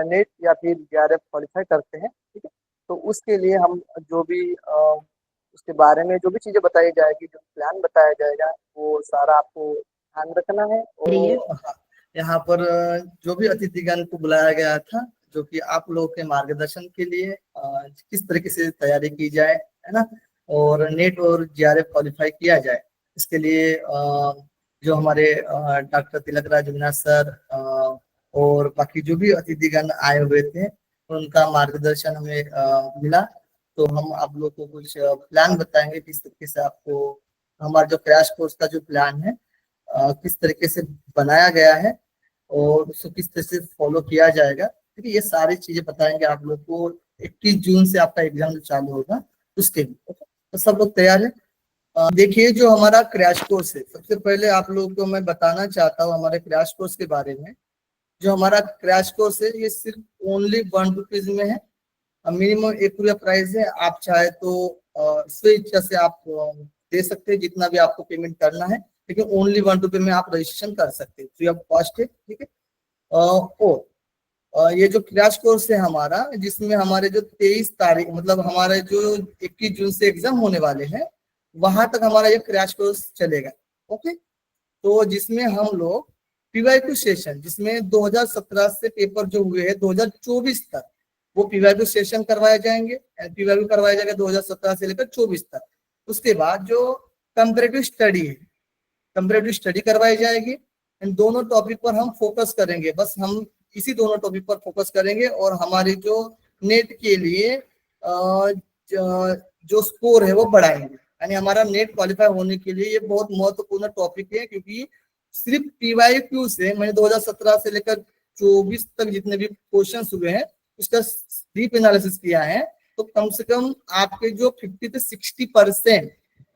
नेट या फिर JRF क्वालिफाई करते हैं, ठीक है, तो उसके लिए हम जो भी उसके बारे में जो भी चीजें बताई जाएगी, जो प्लान बताया जाएगा, वो सारा आपको ध्यान रखना है। और यहाँ पर जो भी अतिथिगण को बुलाया गया था, जो कि आप लोगों के मार्गदर्शन के लिए किस तरीके से तैयारी की जाए, है ना, और नेट और JRF क्वालिफाई किया जाए, इसके लिए जो हमारे डॉक्टर तिलक राज अविनाश सर और बाकी जो भी अतिथिगण आए हुए थे, उनका मार्गदर्शन हमें मिला। तो हम आप लोग को कुछ प्लान बताएंगे किस तरीके से आपको हमारा जो क्रैश कोर्स का जो प्लान है किस तरीके से बनाया गया है और उसको किस तरह से फॉलो किया जाएगा। ठीक है, ये सारी चीजें बताएंगे आप लोग को। 21 जून से आपका एग्जाम चालू होगा उसके लिए। तो सब लोग तैयार है? देखिए, जो हमारा क्रैश कोर्स है, सबसे पहले आप लोगों को मैं बताना चाहता हूँ हमारे क्रैश कोर्स के बारे में। जो हमारा क्रैश कोर्स है, ये सिर्फ ओनली 1 रुपीज में है। मिनिमम 1 रुपया प्राइस है। आप चाहे तो स्वेच्छा से आप दे सकते हैं जितना भी आपको पेमेंट करना है, लेकिन ओनली 1 रुपये में आप रजिस्ट्रेशन कर सकते हैं, फ्री ऑफ कॉस्ट है। ठीक है, और ये जो क्रैश कोर्स है हमारा, जिसमें हमारे जो 23 तारीख, मतलब हमारे जो 21 जून से एग्जाम होने वाले हैं, वहां तक हमारा ये क्रैश कोर्स चलेगा। ओके, तो जिसमें हम लोग PYQ सेशन, जिसमें 2017 से पेपर जो हुए हैं 2024 तक, वो PYQ सेशन करवाए जाएंगे। PYQ करवाया जाएगा 2017 से लेकर 24 तक। उसके बाद जो कंपैरेटिव स्टडी है, कंपैरेटिव स्टडी करवाई जाएगी। इन दोनों टॉपिक पर हम फोकस करेंगे, बस हम इसी दोनों टॉपिक पर फोकस करेंगे। और हमारी जो नेट के लिए जो स्कोर है वो बढ़ाएंगे। यानी हमारा नेट क्वालिफाई होने के लिए ये बहुत महत्वपूर्ण टॉपिक है, क्योंकि सिर्फ PYQ से मैंने 2017 से लेकर 24 तक जितने भी क्वेश्चन हुए हैं उसका डीप एनालिसिस किया है। तो कम से कम आपके जो 50 से 60%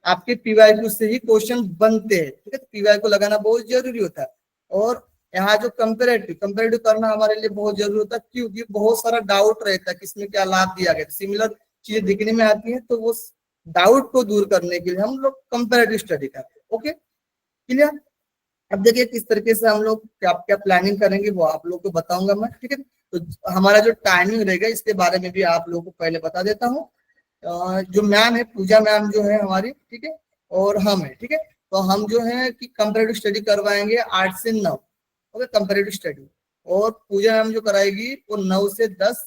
आपके PYQ से ही क्वेश्चन बनते हैं। ठीक है, तो PYQ लगाना बहुत जरूरी होता है। और यहाँ जो कंपेरेटिव करना हमारे लिए बहुत जरूरी होता है, क्योंकि बहुत सारा डाउट रहता है कि इसमें क्या लाभ दिया गया, सिमिलर चीजें दिखने में आती है, तो वो डाउट को दूर करने के लिए हम लोग कंपेरेटिव स्टडी करते हैं। Okay, clear? अब देखिए किस तरीके से हम लोग क्या क्या प्लानिंग करेंगे वो आप लोग को बताऊंगा मैं, ठीक है। तो हमारा जो टाइमिंग रहेगा इसके बारे में भी आप लोगों को पहले बता देता हूँ। जो मैम है पूजा मैम जो है हमारी, ठीक है, और हम है, ठीक है। तो हम जो है कि कंपैरेटिव स्टडी करवाएंगे 8 से 9, ओके, कंपैरेटिव स्टडी। और पूजा मैम जो कराएगी वो 9 से 10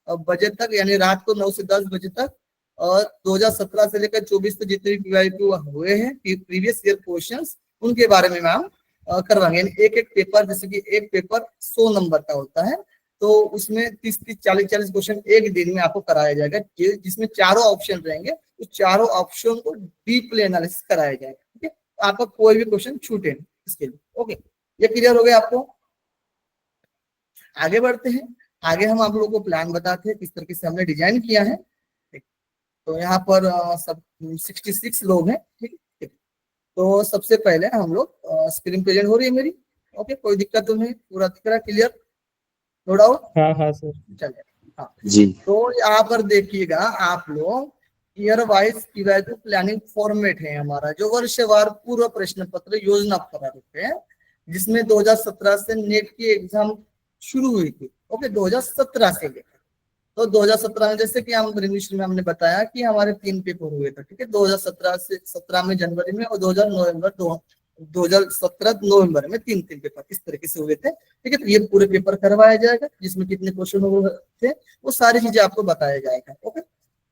बजे तक, यानी रात को 9 से 10 बजे तक। और 2017 से लेकर 24 तक जितने भी पीवाईक्यू हुए हैं प्रीवियस ईयर क्वेश्चंस, उनके बारे में मैम करवाएंगे। यानी एक एक पेपर, जैसे कि एक पेपर 100 नंबर का होता है, तो उसमें 30-30, 40-40 क्वेश्चन एक दिन में आपको कराया जाएगा, जिसमें चारों ऑप्शन रहेंगे। उस चारों ऑप्शन को डीपली एनालिसिस कराया जाएगा, ठीक है। आपका कोई भी क्वेश्चन छूटे नहीं इसके लिए, ओके। ये क्लियर हो गया आपको? आगे बढ़ते हैं। आगे हम आप लोगों को प्लान बताते हैं किस तरीके से हमने डिजाइन किया है। तो यहाँ पर सब 66 लोग हैं, ठीक है। तो सबसे पहले हम लोग स्क्रीन प्रेजेंट हो रही है मेरी, ओके, कोई दिक्कत तो नहीं, पूरा दिख रहा है, क्लियर, नो डाउट? हाँ सर। चलिए, हाँ जी। तो यहाँ पर देखिएगा आप लोग, year wise PYQ planning format है हमारा, जो वर्षवार पूर्व प्रश्न पत्र योजना प्रारूप है, जिसमें 2017 से नेट की एग्जाम शुरू हुई थी, ओके, 2017 से लेकर। तो 2017 में जैसे कि हम इंग्लिश में हमने बताया कि हमारे 3 पेपर हुए थे, ठीक है, 2017 से 17 में जनवरी में, और 2017 नवंबर में 3 पेपर इस तरीके से हुए थे, ठीक है। तो ये पूरे पेपर करवाया जाएगा, जिसमें कितने क्वेश्चन हुए थे वो सारी चीजें आपको बताया जाएगा, ओके।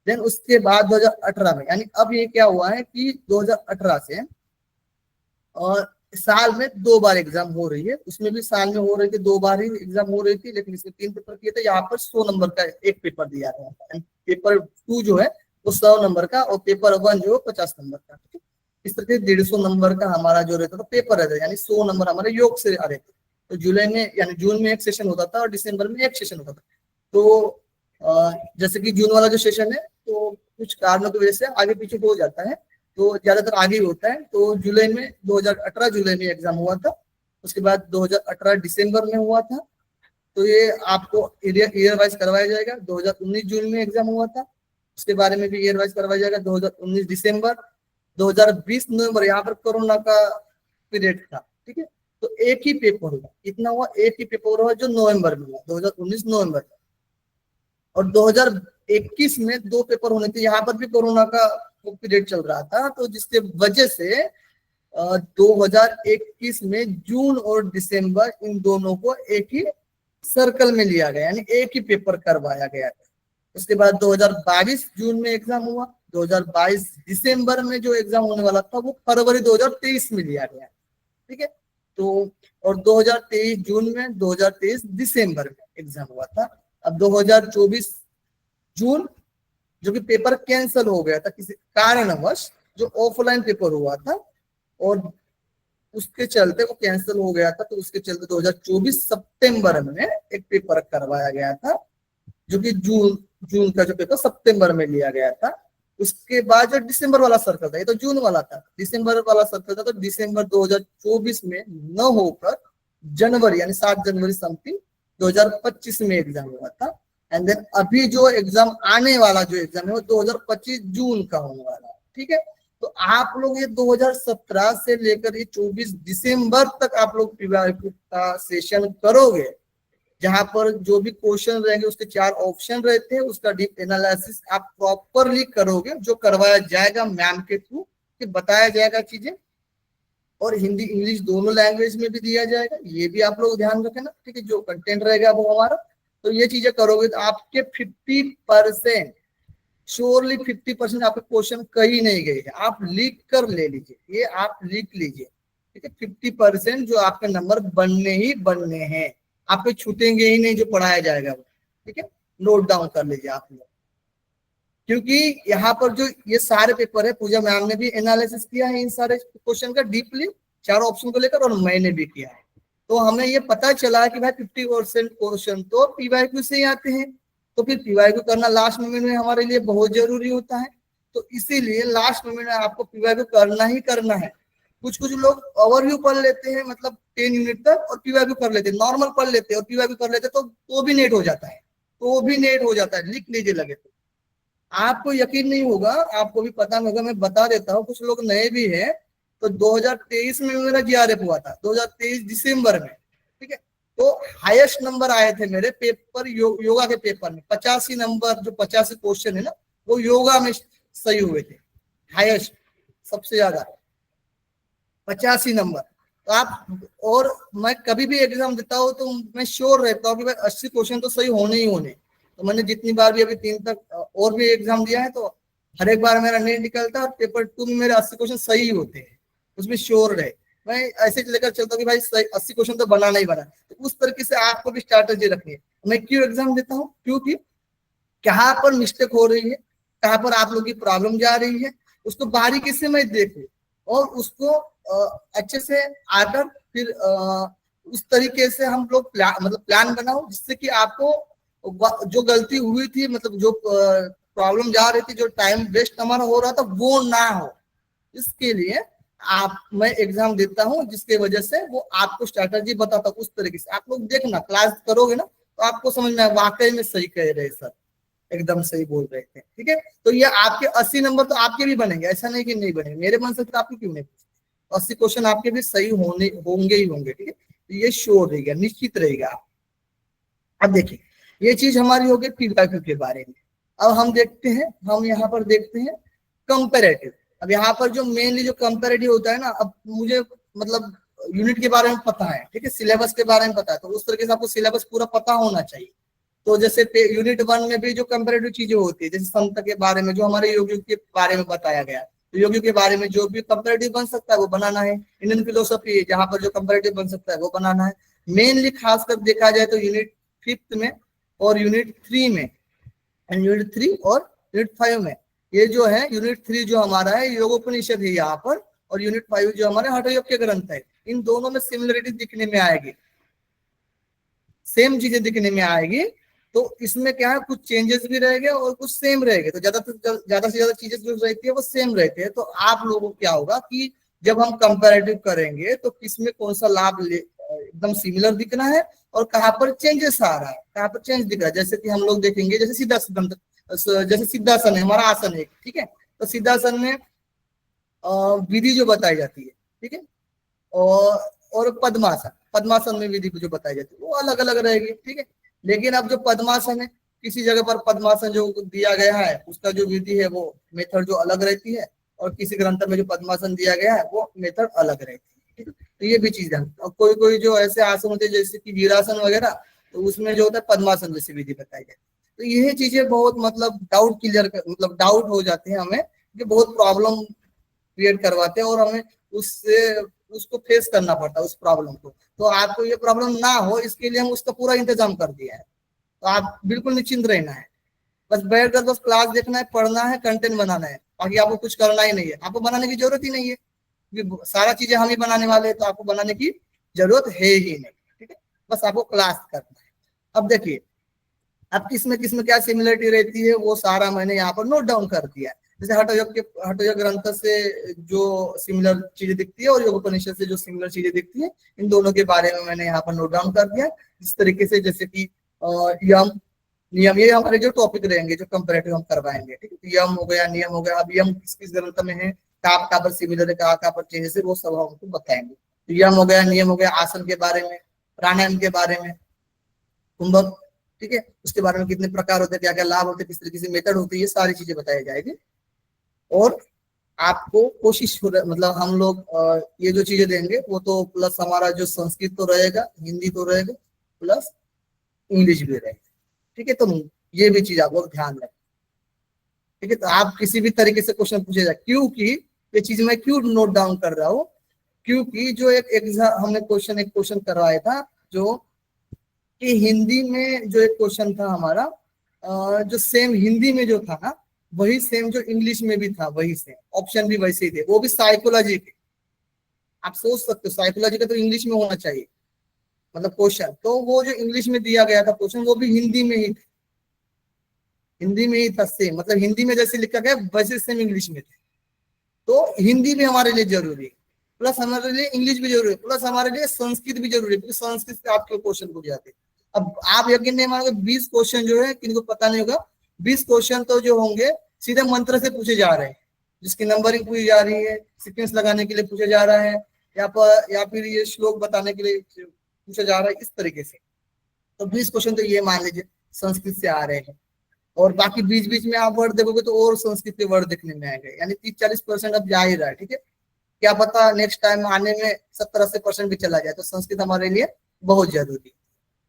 देन उसके बाद 2018 में, यानी अब ये क्या हुआ है कि 2018 से और साल में 2 बार एग्जाम हो रही है। उसमें भी साल में हो रही थी 2 बार ही एग्जाम हो रही थी, लेकिन इसमें 3 पेपर किए थे। यहाँ पर 100 नंबर का एक पेपर दिया गया है। पेपर 2 जो है वो 100 नंबर का, और पेपर 1 जो है 50 नंबर का, ठीक है। इस तरह से 150 नंबर का हमारा जो रहता था पेपर रहता है, यानी 100 नंबर हमारे योग से आ रहे थे। तो जुलाई में, यानी जून में एक सेशन होता था और दिसंबर में एक सेशन होता था। तो जैसे कि जून वाला जो सेशन है तो कुछ कारणों की वजह से आगे पीछे हो जाता है, तो ज्यादातर आगे ही होता है। तो जुलाई में 2018 जुलाई में एग्जाम हुआ था, उसके बाद 2018 दिसंबर में हुआ था। तो ये आपको ईयर वाइज करवाया जाएगा। 2019 जून में एग्जाम हुआ था, उसके बारे में भी ईयर वाइज करवाया जाएगा। 2019 दिसंबर, 2020 नवंबर, यहाँ पर कोरोना का पीरियड था, ठीक है। तो एक ही पेपर हुआ, इतना हुआ, एक ही पेपर हुआ जो नवंबर में हुआ, 2019 नवंबर। और 2021 में 2 पेपर होने थे, यहाँ पर भी कोरोना का पीरियड चल रहा था, तो जिसके वजह से 2021 में जून और दिसंबर इन दोनों को एक ही सर्कल में लिया गया, यानी एक ही पेपर करवाया गया था। उसके बाद 2022 जून में एग्जाम हुआ। 2022 दिसंबर में जो एग्जाम होने वाला था वो फरवरी 2023 में लिया गया, ठीक है। तो और 2023 जून में, 2023 दिसंबर में एग्जाम हुआ था। अब 2024 जून जो कि पेपर कैंसिल हो गया था किसी कारणवश, जो ऑफलाइन पेपर हुआ था और उसके चलते वो कैंसिल हो गया था, तो उसके चलते 2024 सितंबर में एक पेपर करवाया गया था, जो कि जून का जो पेपर सितंबर में लिया गया था। उसके बाद जो दिसंबर वाला सर्कल था, ये तो जून वाला था, दिसंबर वाला सर्कल था, तो दिसंबर 2024 में न होकर जनवरी, यानी 7 जनवरी समथिंग 2025 में एग्जाम हुआ था। एंड देन अभी जो एग्जाम आने वाला जो एग्जाम है वो 2025 जून का होने वाला है, ठीक है। तो आप लोग ये 2017 से लेकर ये 24 दिसंबर तक आप लोग पीवाईक्यू का सेशन करोगे, जहां पर जो भी क्वेश्चन रहेंगे उसके 4 ऑप्शन रहते हैं, उसका डीप एनालिसिस आप प्रॉपरली करोगे, जो करवाया जाएगा मैम के थ्रू, कि बताया जाएगा चीजें, और हिंदी इंग्लिश दोनों लैंग्वेज में भी दिया जाएगा। ये भी आप लोग ध्यान रखें ना, ठीक है। जो कंटेंट रहेगा वो हमारा, तो ये चीजें करोगे तो आपके 50% श्योरली 50% आपके क्वेश्चन कहीं नहीं गए हैं। आप लिख कर ले लीजिए, ये आप लिख लीजिए, ठीक है। 50% जो आपके नंबर बनने ही बनने हैं, आपके छूटेंगे ही नहीं जो पढ़ाया जाएगा वो, ठीक है। नोट डाउन कर लीजिए आप लोग, क्योंकि यहाँ पर जो ये सारे पेपर है, पूजा मैम ने भी एनालिसिस किया है इन सारे क्वेश्चन का डीपली, 4 ऑप्शन को लेकर, और मैंने भी किया है। तो हमें ये पता चला कि भाई 50% क्वेश्चन तो पीवाईक्यू से ही आते हैं, तो फिर पीवाईक्यू करना लास्ट मोमेंट में हमारे लिए बहुत जरूरी होता है। तो इसीलिए लास्ट मोमेंट में आपको पीवाईक्यू करना ही करना है। कुछ लोग ओवरव्यू पढ़ लेते हैं, मतलब 10 यूनिट तक, और पीवाईक्यू कर लेते हैं, नॉर्मल पढ़ लेते हैं और पीवाईक्यू कर लेते हैं, तो भी नेट हो जाता है, लिख लीजिए लगे तो। आपको यकीन नहीं होगा, आपको भी पता नहीं होगा, मैं बता देता हूँ, कुछ लोग नए भी हैं, तो 2023 में मेरा जीआरएफ हुआ था, 2023 दिसंबर में, ठीक है। तो हाईएस्ट नंबर आए थे मेरे पेपर योगा के पेपर में, 85 नंबर, जो 85 क्वेश्चन है ना, वो योगा में सही हुए थे, हाईएस्ट, सबसे ज्यादा 85 नंबर। तो आप, और मैं कभी भी एग्जाम देता हूँ तो मैं श्योर रहता हूँ कि भाई 80 क्वेश्चन तो सही होने ही होने। तो मैंने जितनी बार भी अभी 3 तक और भी एग्जाम दिया है, तो हर एक बार मेरा नहीं निकलता, और पेपर 2 में मेरे 80 क्वेश्चन सही होते हैं, उसमें श्योर रहे। मैं ऐसे लेकर चलता हूँ कि भाई 80 क्वेश्चन तो बनाना ही बना। तो उस तरीके से आपको भी स्ट्रैटेजी रखनी है। मैं क्यों एग्जाम देता हूँ, क्योंकि कहाँ पर मिस्टेक हो रही है, कहाँ पर आप लोग की प्रॉब्लम जा रही है, उसको बारीकी से मैं देखूं और उसको अच्छे से आकर फिर उस तरीके से हम लोग प्लान बनाओ, जिससे कि आपको जो गलती हुई थी, मतलब जो प्रॉब्लम जा रही थी, जो टाइम वेस्ट हमारा हो रहा था, वो ना हो। इसके लिए मैं एग्जाम देता हूँ, जिसके वजह से वो आपको स्ट्रैटेजी बताता हूँ। उस तरीके से आप लोग देखना, क्लास करोगे ना, तो आपको समझ में वाकई में सही कह रहे सर, एकदम सही बोल रहे थे, ठीक है। तो ये आपके 80 नंबर तो आपके भी बनेंगे, ऐसा नहीं कि नहीं बनेंगे, मेरे मन से तो आपके क्यों नहीं, 80 क्वेश्चन आपके भी सही होंगे ही होंगे, ठीक है। तो ये श्योर रहेगा, निश्चित रहेगा। अब देखिए, ये चीज हमारी हो गई पीडब्ल्यू के बारे में। अब हम देखते हैं, हम यहाँ पर देखते हैं कंपेरेटिव। अब यहाँ पर जो मेनली जो कंपेरेटिव होता है ना, अब मुझे मतलब यूनिट के बारे में पता है, ठीक है, सिलेबस के बारे में पता है, तो उस तरीके से आपको सिलेबस पूरा पता होना चाहिए। तो जैसे यूनिट 1 में भी जो कंपेरेटिव चीजें होती है, जैसे संत के बारे में, जो हमारे योगियों के बारे में बताया गया, तो योगियों के बारे में जो भी कंपेरेटिव बन सकता है वो बनाना है। इंडियन फिलोसफी है, जहां पर जो कंपेरेटिव बन सकता है वो बनाना है। मेनली खासकर देखा जाए तो यूनिट 5 में और यूनिट 3 में, यूनिट 3 और यूनिट 5 में, ये जो है यूनिट 3 जो हमारा है योगोपनिषद है यहाँ पर, और यूनिट 5 जो हमारे हठ योग के ग्रंथ है। इन दोनों में सिमिलरिटी दिखने में आएगी, सेम चीजें दिखने में आएगी। तो इसमें क्या है, कुछ चेंजेस भी रहेंगे और कुछ सेम रहेंगे। तो ज्यादा से ज्यादा चीजें जो रहती है वो सेम रहती है। तो आप लोगों को क्या होगा कि जब हम कंपैरेटिव करेंगे तो किसमें कौन सा लाभ एकदम सिमिलर दिखना है और कहाँ पर चेंजेस आ रहा है, कहाँ पर चेंज दिख रहा है। जैसे कि हम लोग देखेंगे, जैसे जैसे सिद्धासन है, हमारा आसन है, ठीक है। तो सिद्धासन में विधि जो बताई जाती है, ठीक है, और पद्मासन में विधि जो बताई जाती है वो अलग अलग रहेगी, ठीक है। लेकिन अब जो पद्मासन है, किसी जगह पर पद्मासन जो दिया गया है उसका जो विधि है वो मेथड जो अलग रहती है, और किसी ग्रंथ में जो पद्मासन दिया गया है वो मेथड अलग रहती है, ठीक है। तो ये भी चीज है। और कोई जो ऐसे आसन होते हैं जैसे कि वीरासन वगैरह, तो उसमें जो होता है पद्मासन जैसी विधि बताई जाती है। तो यही चीजें बहुत मतलब डाउट हो जाते हैं हमें, कि बहुत प्रॉब्लम क्रिएट करवाते हैं और हमें उसको फेस करना पड़ता है उस प्रॉब्लम को। तो आपको ये प्रॉब्लम ना हो, इसके लिए हम उसका पूरा इंतजाम कर दिया है। तो आप बिल्कुल निश्चिंत रहना है, बस बैठकर बस क्लास देखना है, पढ़ना है, कंटेंट बनाना है, बाकी आपको कुछ करना ही नहीं है। आपको बनाने की जरूरत ही नहीं है, क्योंकि सारा चीजें हम ही बनाने वाले हैं, तो आपको बनाने की जरूरत है ही नहीं, ठीक है। बस आपको क्लास करना है। अब देखिए, अब किसमें क्या सिमिलरिटी रहती है वो सारा मैंने यहाँ पर नोट डाउन कर दिया है। जैसे हठ योग ग्रंथ से जो सिमिलर चीजें दिखती है और योगोपनिषद से जो सिमिलर चीजें दिखती है, इन दोनों के बारे में मैंने यहाँ पर नोट डाउन कर दिया। इस तरीके से जैसे कि यम नियम, ये हमारे जो टॉपिक रहेंगे जो कंपैरेटिव हम करवाएंगे, ठीक है। यम हो गया, नियम हो गया। अब यम किस ग्रंथ में है, कहाँ पर सिमिलर है, कहाँ पर चेंजेस है, वो सब हम आपको बताएंगे। तो यम हो गया, नियम हो गया, आसन के बारे में, प्राणायाम के बारे में, कुंभक, ठीक है, उसके बारे में कितने प्रकार होते हैं, क्या क्या लाभ होते हैं, किस तरीके से मेथड होती है, ये सारी चीजें बताई जाएगी। और आपको कोशिश मतलब हम लोग ये जो चीजें देंगे वो तो प्लस हमारा जो संस्कृत तो रहेगा, हिंदी तो रहेगा, प्लस इंग्लिश भी रहेगा, ठीक है। तो ये भी चीज आप लोग ध्यान रखें, ठीक है। तो आप किसी भी तरीके से क्वेश्चन पूछे जाए, क्योंकि ये चीज मैं क्यों नोट डाउन कर रहा हूँ, क्योंकि जो एक एग्जाम हमने क्वेश्चन करवाया था, जो कि हिंदी में जो एक क्वेश्चन था हमारा, जो सेम हिंदी में जो था ना, वही सेम जो इंग्लिश में भी था, वही सेम ऑप्शन भी वैसे ही थे, वो भी साइकोलॉजी के। आप सोच सकते हो साइकोलॉजी का तो इंग्लिश में होना चाहिए, मतलब क्वेश्चन, तो वो जो इंग्लिश में दिया गया था क्वेश्चन, वो भी हिंदी में ही था सेम, मतलब हिंदी में जैसे लिखा गया वैसे सेम इंग्लिश में थे। तो हिंदी भी हमारे लिए जरूरी है, प्लस हमारे लिए इंग्लिश भी जरूरी है, प्लस हमारे लिए संस्कृत भी जरूरी है, क्योंकि संस्कृत से आपके क्वेश्चन पूछे जाते हैं। अब आप यकीन नहीं मानोगे, 20 क्वेश्चन जो है, किनको पता नहीं होगा, 20 क्वेश्चन तो जो होंगे सीधे मंत्र से पूछे जा रहे हैं, जिसकी नंबरिंग पूछी जा रही है, सीक्वेंस लगाने के लिए पूछा जा रहा है, या फिर ये श्लोक बताने के लिए पूछा जा रहा है, इस तरीके से। तो 20 क्वेश्चन तो ये मान लीजिए संस्कृत से आ रहे हैं, और बाकी बीच बीच में आप वर्ड देखोगे तो और संस्कृत के वर्ड देखने में आएंगे, यानी 30-40% अब जा ही रहा है। ठीक है, क्या पता नेक्स्ट टाइम आने में 70-80% भी चला जाए, तो संस्कृत हमारे लिए बहुत जरूरी है।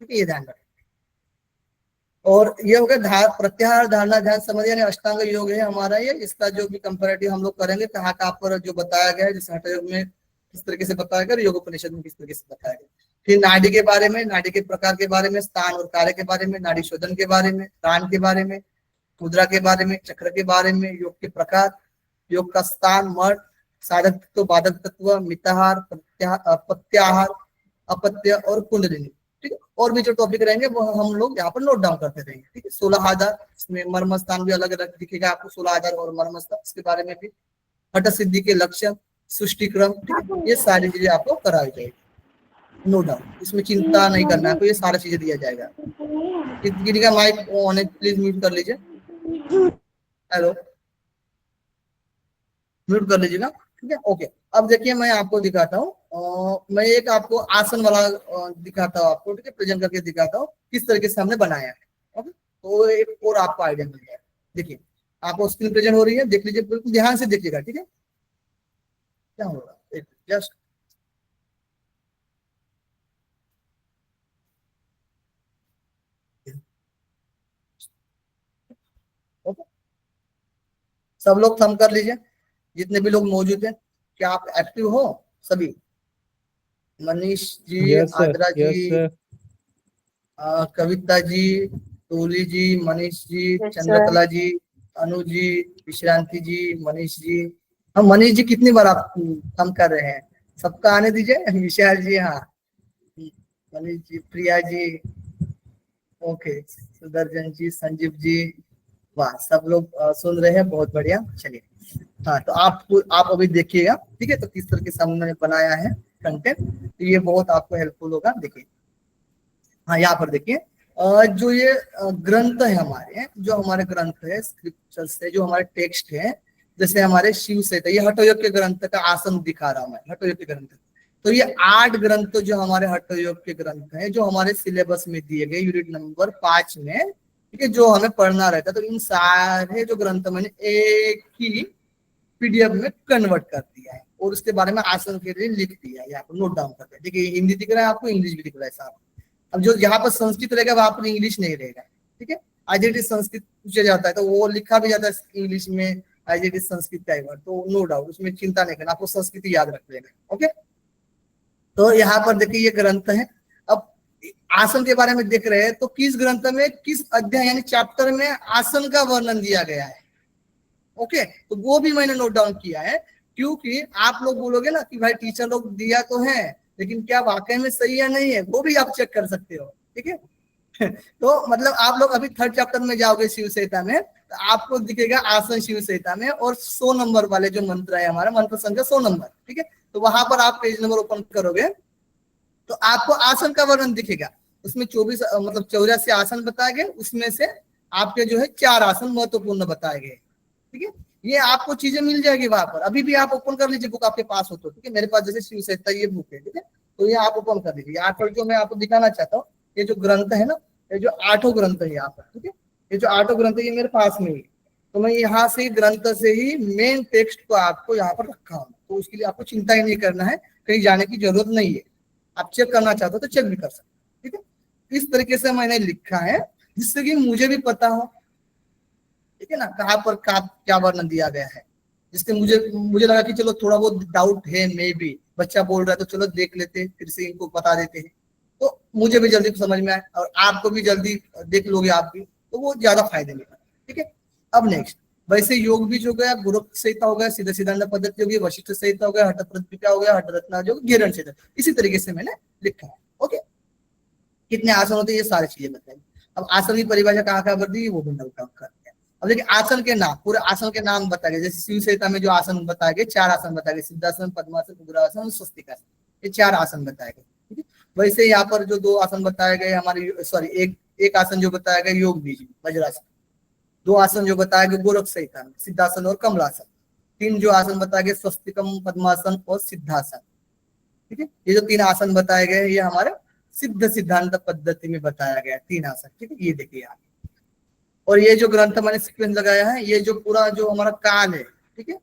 ठीक है, ये ध्यान रखें। और ये हो गया प्रत्याहार, धारणा, ध्यान, समाधि यानी अष्टांग योग है हमारा ये। इसका जो भी कंपैरेटिव हम लोग करेंगे कहाँ कहाँ पर जो बताया गया है, जैसे हठ योग में किस तरीके से बताया गया, योगोपनिषद में किस तरीके से बताया गया। फिर नाड़ी के बारे में, नाड़ी के प्रकार के बारे में, स्थान और कार्य के बारे में, नाड़ी शोधन के बारे में, प्राण के बारे में, मुद्रा के बारे में, चक्र के बारे में, योग के प्रकार, योग का स्थान, मठ, साधक तत्व, बाधक तत्व, मिताहार, प्रत्याहार, अपत्य और कुंडलिनी। ठीक है, और भी जो टॉपिक रहेंगे वो हम लोग यहाँ पर नोट डाउन करते रहेंगे। ठीक है, 16 आधार, इसमें मर्म स्थान भी अलग अलग दिखेगा आपको, 16 आधार और मर्म स्थान, इसके बारे में भी, हठ सिद्धि के लक्षण, सृष्टि क्रम, ठीक है, ये सारी चीजें आपको कराई जाएगी, नो डाउट, इसमें चिंता नहीं करना है, तो ये सारा चीजें दिया जाएगा। किसी का माइक ऑन है, प्लीज म्यूट कर लीजिए। हेलो, म्यूट कर लीजिएगा। ठीक है, ओके। अब देखिए मैं आपको दिखाता हूँ, मैं एक आपको आसन वाला दिखाता हूँ आपको। ठीक है, प्रेजेंट करके दिखाता हूँ किस तरीके से हमने बनाया है। ओके, तो एक और आपको आइडिया मिल जाए। देखिए आपको स्क्रीन प्रेजेंट हो रही है, देख लीजिए, बिल्कुल ध्यान से देखिएगा। ठीक है, क्या हो रहा है, जस्ट ओके, सब लोग थंब कर लीजिए, जितने भी लोग मौजूद हैं। क्या आप एक्टिव हो सभी? मनीष जी, आद्रा जी, कविता जी, तोली जी, मनीष जी, चंद्रकला जी, अनु जी, विश्रांति जी, मनीष जी। हम मनीष जी कितनी बार आप हम कर रहे हैं, सबका आने दीजिए। विशाल जी, हाँ, मनीष जी, प्रिया जी, ओके, सुदर्शन जी, संजीव जी, वाह, सब लोग सुन रहे हैं, बहुत बढ़िया। चलिए, हाँ, तो आप अभी देखिएगा। ठीक है, तो किस तरीके से हमने बनाया है कंटेंट, तो ये बहुत आपको हेल्पफुल होगा। देखिए, हाँ, यहाँ पर देखिए, जो ये ग्रंथ है हमारे, जो हमारे ग्रंथ है स्क्रिप्चर्स है, जो हमारे टेक्स्ट है, जैसे हमारे शिव से, ये हठयोग के ग्रंथ का आसन दिखा रहा हूं मैं, हठयोग के ग्रंथ। तो ये 8 ग्रंथ जो हमारे हठयोग के ग्रंथ हैं, जो हमारे सिलेबस में दिए गए यूनिट नंबर 5 में, ठीक है, जो हमें पढ़ना रहता है, तो इन सारे जो ग्रंथ मैंने एक ही पीडीएफ में कन्वर्ट कर दिया है, और उसके बारे में आसन के लिए लिख दिया है, यहाँ पर नोट डाउन करते हैं। देखिए, हिंदी दिख रहा है आपको, इंग्लिश भी दिख रहा है साहब। अब जो यहाँ पर संस्कृत रहेगा वहां पर इंग्लिश नहीं रहेगा। ठीक है, आज इट इज संस्कृत पूछा जाता है तो वो लिखा भी जाता है इंग्लिश में, आज इट इज संस्कृत का वर्ड, तो नो डाउट उसमें चिंता नहीं करना, आपको संस्कृत याद रख लेना। ओके, तो यहाँ पर देखिए ये ग्रंथ है। अब आसन के बारे में देख रहे हैं, तो किस ग्रंथ में किस अध्याय यानी चैप्टर में आसन का वर्णन दिया गया है। ओके, तो वो भी मैंने नोट डाउन किया है, क्योंकि आप लोग बोलोगे ना कि भाई टीचर लोग दिया तो है, लेकिन क्या वाकई में सही है नहीं है, वो भी आप चेक कर सकते हो। ठीक है, तो मतलब आप लोग अभी 3rd चैप्टर में जाओगे शिव संहिता में, तो आपको दिखेगा आसन शिव संहिता में, और 100 नंबर वाले जो मंत्र है हमारा, मंत्र संख्या 100 नंबर। ठीक है, तो वहां पर आप पेज नंबर ओपन करोगे तो आपको आसन का वर्णन दिखेगा। उसमें 84 आसन बताए गए, उसमें से आपके जो है 4 आसन महत्वपूर्ण बताए गए। ठीक है, ये आपको चीजें मिल जाएगी वहां पर, अभी भी आप ओपन कर लीजिए, बुक आपके पास हो तो। ठीक है, मेरे पास जैसे शिव संहिता ये बुक है। ठीक है, तो ये आप ओपन कर लीजिए। यहाँ पर जो मैं आपको दिखाना चाहता हूँ, ये जो ग्रंथ है ना, ये जो 8 ग्रंथ है यहाँ पर। ठीक है, ये जो 8 ग्रंथ है ये मेरे पास में ही, तो मैं यहाँ से ग्रंथ से ही मेन टेक्स्ट को आपको यहाँ पर रखा हूँ, तो उसके लिए आपको चिंता ही नहीं करना है, कहीं जाने की जरूरत नहीं है। आप चेक करना चाहते हो तो चेक भी कर सकते हो। ठीक है, इस तरीके से मैंने लिखा है, जिससे कि मुझे भी पता हो, ठीक है ना, कहाँ पर क्या वर्णन दिया गया है, जिससे मुझे लगा कि चलो थोड़ा बहुत डाउट है, मे भी बच्चा बोल रहा है तो चलो देख लेते, फिर से इनको बता देते हैं, तो मुझे भी जल्दी समझ में आए और आपको भी जल्दी देख लोगे आप भी, तो वो ज्यादा फायदे में। ठीक है, अब नेक्स्ट, वैसे योग बीज हो गया, गुरु संहिता हो गया, सीधा सिद्धांत पद्धति हो गई, वशिष्ठ संहिता हो गया, हठ प्रतिपिका हो गया, हठ रत्ना जो घेरण संहिता, इसी तरीके से मैंने लिखा है। ओके, कितने आसन होते हैं ये सारी चीजें बताएंगे। अब आसन की परिभाषा कहाँ कर दी वो भी नोट डाउन करते हैं। अब देखिए आसन के नाम, पूरे आसन के नाम बताए गए, जैसे शिव संहिता में जो आसन बताए गए 4 आसन बताए गए, सिद्धासन, पद्मासन, उग्रासन, स्वस्तिकासन, ये 4 आसन बताए गए। ठीक है, वैसे यहाँ पर जो 2 आसन बताए गए हमारे, सॉरी एक आसन जो बताया गया योग बीज वज्रासन, 2 आसन जो बताया गया गोरख संहिता में, सिद्धासन और कमलासन, तीन जो आसन बताए गए, स्वस्तिकम, पद्मासन और सिद्धासन, ठीक है। ये जो तीन आसन बताए गए ये हमारे सिद्ध सिद्धांत पद्धति में बताया गया, तीन आसन, ठीक है। ये देखिए यहाँ, और ये जो ग्रंथ मैंने सीक्वेंस लगाया है, ये जो पूरा जो हमारा काल है, ठीक है,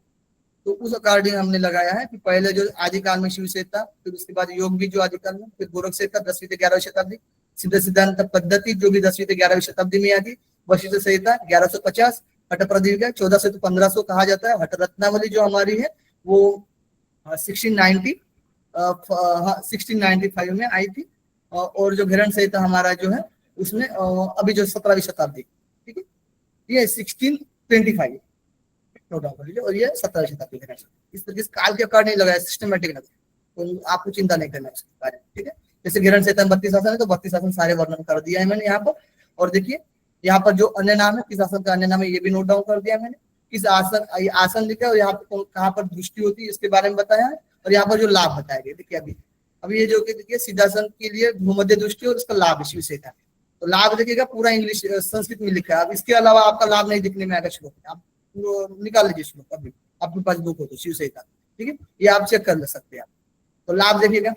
तो उस अकॉर्डिंग हमने लगाया है कि पहले जो आदिकाल में शिवसेता, फिर उसके बाद योग भी जो आदिकाल में, फिर गोरखसेता 10वीं से 11वीं शताब्दी, सिद्ध सिद्धांत पद्धति जो भी 10वीं से 11वीं शताब्दी में आई, वशिष्ठ संहिता 1150, हठ प्रदीपिका 1400 से 1500 कहा जाता है, हठ रत्नावली जो हमारी है वो 1695 में आई थी, और जो घृण संहिता हमारा जो है उसमें अभी जो 17वीं शताब्दी, ठीक है, ये 1625 और ये 17वीं शताब्दी का। इस तरीके से काल के अकॉर्डिंग लगाया, सिस्टमेटिक लगा, तो आपको चिंता नहीं करना इसके बारे में, ठीक है। जैसे घृण संहिता 32 आसन है तो 32 आसन सारे वर्णन कर दिया है मैंने यहाँ पर। और देखिए यहाँ पर जो अन्य नाम है, किस आसन का अन्य नाम है ये भी नोट डाउन कर दिया मैंने, किस आसन, ये आसन लिखा है और यहाँ पर कहाँ पर दृष्टि होती है इसके बारे में बताया है, और यहाँ पर जो लाभ बताया गया। देखिए अभी ये जो देखिए सिद्धासन के लिए भूमध्य दृष्टि और इसका लाभ शिव से था, तो लाभ देखिएगा पूरा इंग्लिश संस्कृत में लिखा है। अब इसके अलावा आपका लाभ नहीं दिखने में आएगा श्लोक में, आप निकाल लीजिए श्लोक, अभी आपके पास बुक हो तो शिव से था, ठीक है, ये आप चेक कर सकते हैं आप। तो लाभ देखिएगा,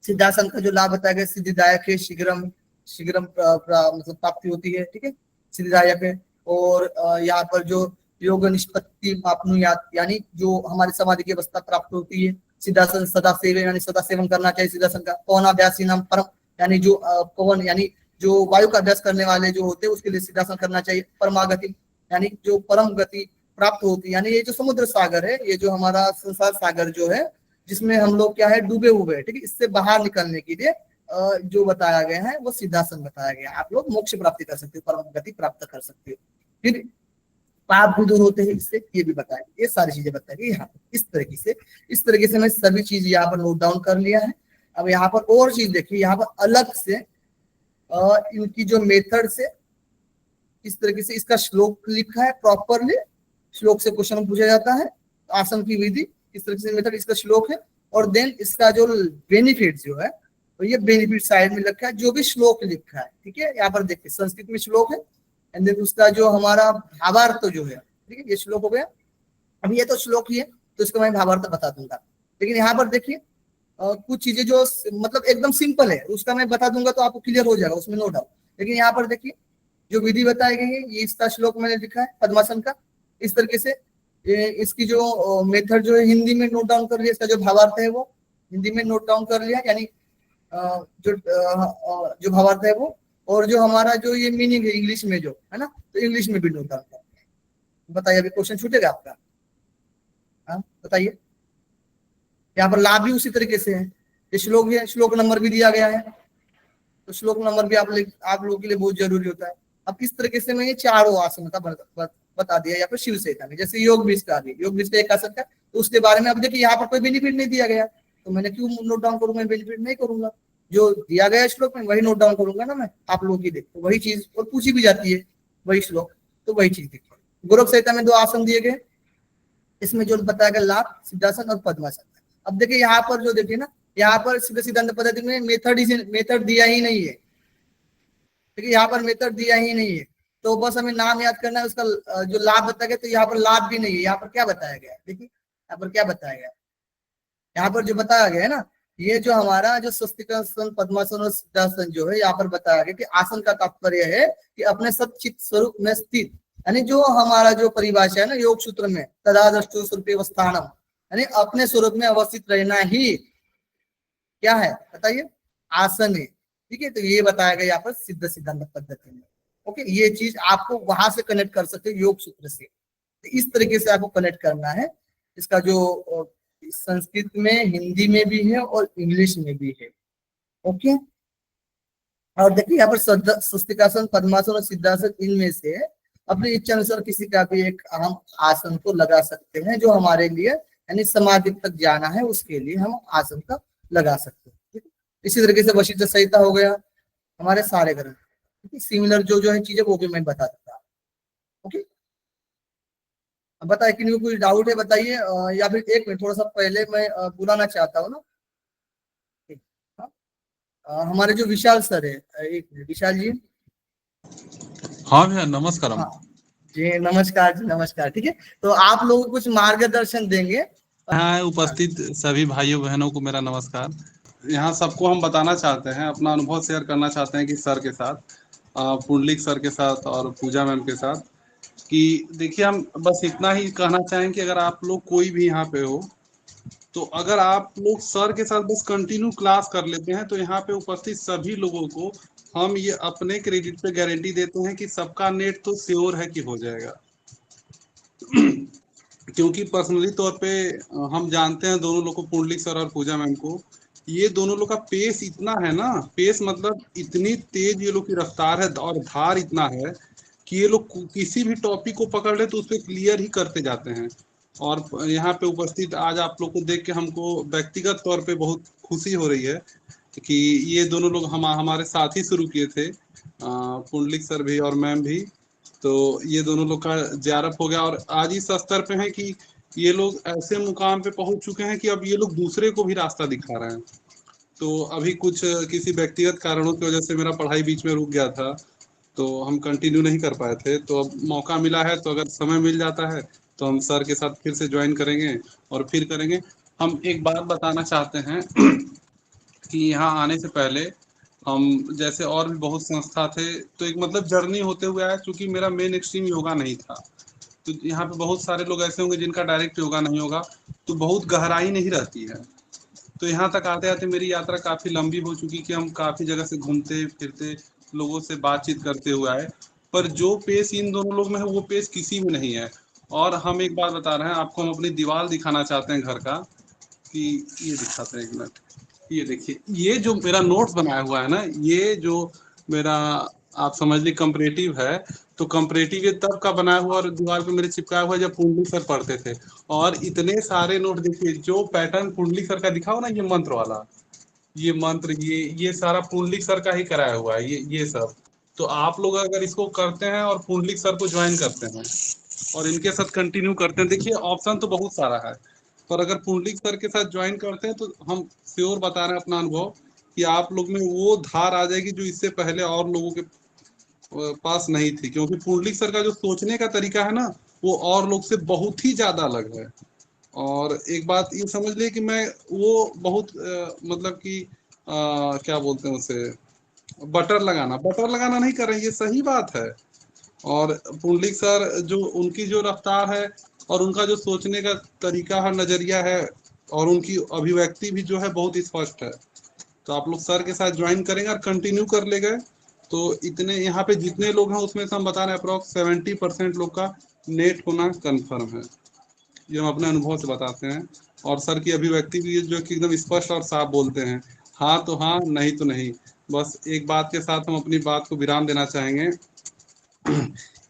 सिद्धासन का जो लाभ बताया गया, सिद्धिदायक है, शीघ्रम मतलब प्राप्ति होती है, ठीक है, सिद्धिदायक है। और यहाँ पर जो योग निष्पत्ति मापनुयात, यानी जो हमारी समाधि की अवस्था प्राप्त होती है। सिद्धासन सदा सेवन, यानी सदा सेवन करना चाहिए सिद्धासन का। पवनाभ्यासी नाम परम, यानी जो पवन यानी जो वायु का अभ्यास करने वाले जो होते हैं उसके लिए सिद्धासन करना चाहिए। परमागति, यानी जो परम गति प्राप्त होती है, यानी ये जो समुद्र सागर है, ये जो हमारा संसार सागर जो है जिसमें हम लोग क्या है डूबे हुए हैं, ठीक है, इससे बाहर निकलने के लिए जो बताया गया है वो सिद्धासन बताया गया। आप लोग मोक्ष प्राप्ति कर सकते हो, परम गति प्राप्त कर सकते हो, फिर पाप भी दूर होते हैं इससे, ये भी बताया, ये सारी चीजें बताई गई यहाँ पर। इस तरीके से मैं सभी चीज यहाँ पर नोट डाउन कर लिया है। अब यहाँ पर और चीज देखिए, यहाँ पर अलग से इनकी जो मेथड से इस तरीके से इसका श्लोक लिखा है प्रॉपरली, श्लोक से क्वेश्चन पूछा जाता है, आसन की विधि इस तरीके से मेथड, इसका श्लोक है। और देन इसका जो बेनिफिट जो है तो ये बेनिफिट साइड में लिखा है, जो भी श्लोक लिखा है, ठीक है। यहाँ पर देखिए संस्कृत में श्लोक है, एंड देन उसका जो हमारा भावार्थ जो है, ठीक है, ये श्लोक हो गया। अभी ये तो श्लोक ही है तो इसका मैं भावार्थ बता दूंगा, लेकिन यहाँ पर देखिए कुछ चीजें जो मतलब एकदम सिंपल है उसका मैं बता दूंगा तो आपको क्लियर हो जाएगा, उसमें नो डाउट। लेकिन यहाँ पर देखिए जो विधि बताई गई है, ये इसका श्लोक मैंने लिखा है पद्मासन का, इस तरीके से इसकी जो मेथड जो है हिंदी में नोट डाउन कर लिया, इसका जो भावार्थ है वो हिंदी में नोट डाउन कर लिया, यानी जो भावार्थ है वो, और जो हमारा जो ये मीनिंग है इंग्लिश में जो है ना, तो इंग्लिश में भी नोट डाउन कर। बताइए अभी क्वेश्चन छूटेगा आपका, हाँ बताइए। यहाँ पर लाभ भी उसी तरीके से है, ये श्लोक है, श्लोक नंबर भी दिया गया है, तो श्लोक नंबर भी आप लोगों के लिए बहुत जरूरी होता है। अब किस तरीके से मैं ये चारों आसन का बता दिया यहाँ पर शिव सेना में, जैसे योग बीज का योग बीज का एक आसन का, तो उसके बारे में अब देखिए यहाँ पर कोई बेनिफिट नहीं दिया गया, तो मैंने क्यों नोट डाउन करूंगा, मैं बेनिफिट नहीं करूंगा, जो दिया गया श्लोक में वही नोट डाउन करूंगा ना मैं, आप लोगों की देखो वही चीज और पूछी भी जाती है वही श्लोक, तो वही चीज देखिए। गोरख संहिता में 2 आसन दिए गए, इसमें जो बताया गया लाभ, सिद्धासन और पद्मासन। अब देखिए यहाँ पर जो देखिए ना, यहाँ पर सिद्ध सिद्धांत पद्धति में मेथड दिया ही नहीं है, ठीक है, यहाँ पर मेथड दिया ही नहीं है, तो बस हमें नाम याद करना है, उसका जो लाभ बताया गया, तो यहाँ पर लाभ भी नहीं है। यहाँ पर क्या बताया गया, देखिए यहाँ पर क्या बताया गया, यहाँ पर जो बताया गया है ना, ये जो हमारा जो स्वस्तिकासन, पद्मासन और सिद्धासन जो है यहाँ पर बताया गया कि आसन का तात्पर्य है कि अपने सच्चित स्वरूप में स्थित, यानी जो हमारा जो परिभाषा है ना योग सूत्र में, तदा द्रष्टु स्वरूपस्थानम, यानी अपने स्वरूप में अवस्थित रहना ही क्या है बताइए, आसन है, ठीक है। तो ये बताया गया यहाँ पर सिद्ध सिद्धांत पद्धति में, ओके। ये चीज आपको वहां से कनेक्ट कर सकते हो योग सूत्र से, तो इस तरीके से आपको कनेक्ट करना है। इसका जो संस्कृत में, हिंदी में भी है और इंग्लिश में भी है, ओके। और देखिए यहाँ पर स्वस्तिकासन, पद्मासन और सिद्धासन, इनमें से अपनी इच्छा अनुसार किसी का भी एक हम आसन को लगा सकते हैं, जो हमारे लिए यानी समाधि तक जाना है उसके लिए हम आसन का लगा सकते हैं, ठीक है। इसी तरीके से वशिष्ठ संहिता हो गया, हमारे सारे ग्रंथ, सिमिलर जो है चीजें वो भी मैं बता देता हूँ, ओके। अब बताइए किसी को कोई डाउट है बताइए, या फिर एक मिनट थोड़ा सा पहले मैं बुलाना चाहता हूँ ना, हमारे जो विशाल सर है, एक मिनट विशाल जी। हाँ भैया नमस्कार। हाँ जी नमस्कार। ठीक है, तो आप लोगों को कुछ मार्गदर्शन देंगे। यहाँ उपस्थित सभी भाइयों बहनों को मेरा नमस्कार। यहाँ सबको हम बताना चाहते हैं, अपना अनुभव शेयर करना चाहते हैं कि सर के साथ, पुंडलिक सर के साथ और पूजा मैम के साथ, कि देखिए हम बस इतना ही कहना चाहें कि अगर आप लोग कोई भी यहाँ पे हो, तो अगर आप लोग सर के साथ बस कंटिन्यू क्लास कर लेते हैं, तो यहाँ पे उपस्थित सभी लोगों को हम ये अपने क्रेडिट पे गारंटी देते हैं कि सबका नेट तो श्योर है कि हो जाएगा। क्योंकि पर्सनली तौर पे हम जानते हैं दोनों लोग को, पुंडलिक सर और पूजा मैम को, ये दोनों लोग का पेस इतना है ना, पेस मतलब इतनी तेज ये लोग की रफ्तार है और धार इतना है कि ये लोग किसी भी टॉपिक को पकड़ ले तो उस पर क्लियर ही करते जाते हैं। और यहाँ पे उपस्थित आज आप लोग को देख के हमको व्यक्तिगत तौर पे बहुत खुशी हो रही है कि ये दोनों लोग हमारे साथ ही शुरू किए थे, पुंडलिक सर भी और मैम भी। तो ये दोनों लोग का ज्यारफ हो गया और आज इस स्तर पे है कि ये लोग ऐसे मुकाम पे पहुंच चुके हैं कि अब ये लोग दूसरे को भी रास्ता दिखा रहे हैं। तो अभी कुछ किसी व्यक्तिगत कारणों की वजह से मेरा पढ़ाई बीच में रुक गया था, तो हम कंटिन्यू नहीं कर पाए थे। तो अब मौका मिला है, तो अगर समय मिल जाता है तो हम सर के साथ फिर से ज्वाइन करेंगे और फिर करेंगे। हम एक बात बताना चाहते हैं कि यहाँ आने से पहले हम जैसे और भी बहुत संस्था थे, तो एक मतलब जर्नी होते हुए आया। चूंकि मेरा मेन एक्सट्रीम योगा नहीं था, तो यहाँ पे बहुत सारे लोग ऐसे होंगे जिनका डायरेक्ट योगा नहीं होगा, तो बहुत गहराई नहीं रहती है। तो यहाँ तक आते आते मेरी यात्रा काफी लंबी हो चुकी कि हम काफी जगह से घूमते फिरते लोगों से बातचीत करते हुए आए, पर जो पेस इन दोनों लोग में है वो पेस किसी में नहीं है। और हम एक बात बता रहे हैं आपको, हम अपनी दीवार दिखाना चाहते हैं घर का, कि ये दिखाते हैं, एक मिनट। ये देखिए, ये जो मेरा नोट्स बनाया हुआ है ना, ये जो मेरा आप समझ ली कंपैरेटिव है, तो कंपैरेटिव ये तब का बनाया हुआ और दीवार पे मेरे चिपकाया हुआ जब पुंडलिक सर पढ़ते थे। और इतने सारे नोट देखिए, जो पैटर्न पुंडलिक सर का दिखा हो ना, ये मंत्र वाला, ये मंत्र, ये सारा पुंडलिक सर का ही कराया हुआ है, ये सब। तो आप लोग अगर इसको करते हैं और पुंडलिक सर को ज्वाइन करते हैं और इनके साथ कंटिन्यू करते हैं, देखिए ऑप्शन तो बहुत सारा है, पर अगर पुंडलिक सर के साथ ज्वाइन करते हैं तो हम श्योर बता रहे हैं अपना अनुभव कि आप लोग में वो धार आ जाएगी जो इससे पहले और लोगों के पास नहीं थी। क्योंकि पुंडलिक सर का जो सोचने का तरीका है ना, वो और लोग से बहुत ही ज्यादा अलग है। और एक बात ये समझ लिए कि मैं वो बहुत मतलब कि क्या बोलते हैं उसे, बटर लगाना नहीं कर रहे, ये सही बात है। और पुंडलिक सर जो उनकी जो रफ्तार है और उनका जो सोचने का तरीका है, नजरिया है, और उनकी अभिव्यक्ति भी जो है बहुत स्पष्ट है। तो आप लोग सर के साथ ज्वाइन करेंगे और कंटिन्यू कर ले गए तो इतने यहाँ पे जितने लोग हैं उसमें से हम बता रहे हैं अप्रॉक्स 70% लोग का नेट होना कंफर्म है। ये हम अपने अनुभव से बताते हैं। और सर की अभिव्यक्ति भी जो कि एकदम स्पष्ट और साफ बोलते हैं, हाँ तो हाँ, नहीं तो नहीं। बस एक बात के साथ हम अपनी बात को विराम देना चाहेंगे,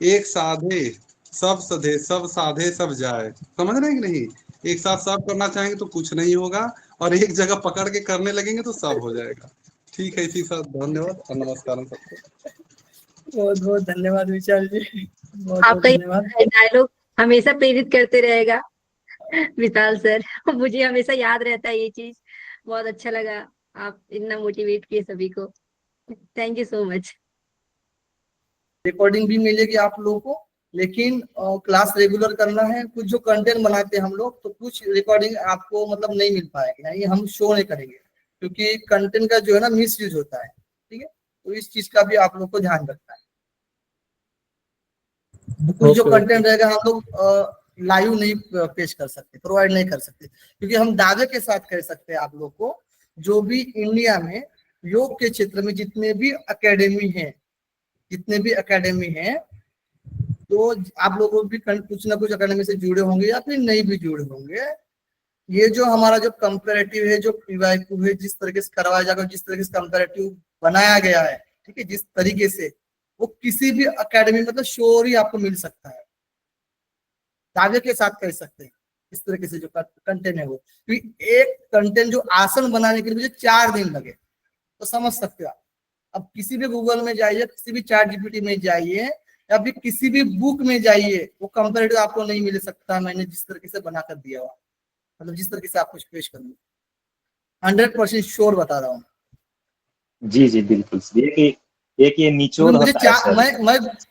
एक साधे सब सधे, सब साधे सब जाए, समझ रहे हैं कि नहीं? एक साथ सब करना चाहेंगे तो कुछ नहीं होगा, और एक जगह पकड़ के करने लगेंगे तो सब हो जाएगा। ठीक है, इसी साथ धन्यवाद और नमस्कार सबको। बहुत बहुत धन्यवाद विशाल जी, बहुत आपका धन्यवाद। डायलॉग हमेशा प्रेरित करते रहेगा विशाल सर। मुझे हमेशा याद रहता है ये चीज। बहुत अच्छा लगा, आप इतना मोटिवेट किए सभी को। Thank you so much. Recording भी मिलेगी आप लोगों को, लेकिन क्लास रेगुलर करना है। कुछ जो कंटेंट बनाते हैं हम लोग, तो कुछ रिकॉर्डिंग आपको मतलब नहीं मिल पाएगी, यानी हम शो नहीं करेंगे, क्योंकि कंटेंट का जो है ना मिस यूज होता है। ठीक है, तो इस चीज का भी आप लोग को ध्यान रखना है। कुछ जो कंटेंट रहेगा हम लोग लाइव नहीं पेश कर सकते, प्रोवाइड नहीं कर सकते, क्योंकि हम दावे के साथ कह सकते हैं आप लोग को, जो भी इंडिया में योग के क्षेत्र में जितने भी एकेडमी हैं, तो आप लोगों भी कुछ ना कुछ एकेडमी से जुड़े होंगे या फिर नहीं भी जुड़े होंगे। ये जो हमारा जो कंपैरेटिव है, जो पीवाईक्यू है, जिस तरीके से करवाया जाएगा, जिस तरीके से कंपैरेटिव बनाया गया है, ठीक है, जिस तरीके से, वो किसी भी एकेडमी मतलब श्योर ही आपको मिल सकता है, दावे के साथ कह सकते हैं। इस तरीके से जो कंटेंट है वो, क्योंकि एक कंटेंट जो आसन बनाने के लिए मुझे 4 दिन लगे, तो समझ सकते हो आप। अब किसी भी गूगल में जाइए, किसी भी चैट जीपीटी में जाइए, या फिर किसी भी बुक में जाइए, वो कंपैरेटिव आपको नहीं मिल सकता। मैंने जिस तरीके से बनाकर दिया हुआ, मतलब जिस तरीके से आप कुछ पेश करूंगा, 100% श्योर बता रहा हूँ। जी बिल्कुल। देखिए एक ये निचोड़ मुझे होता है सर।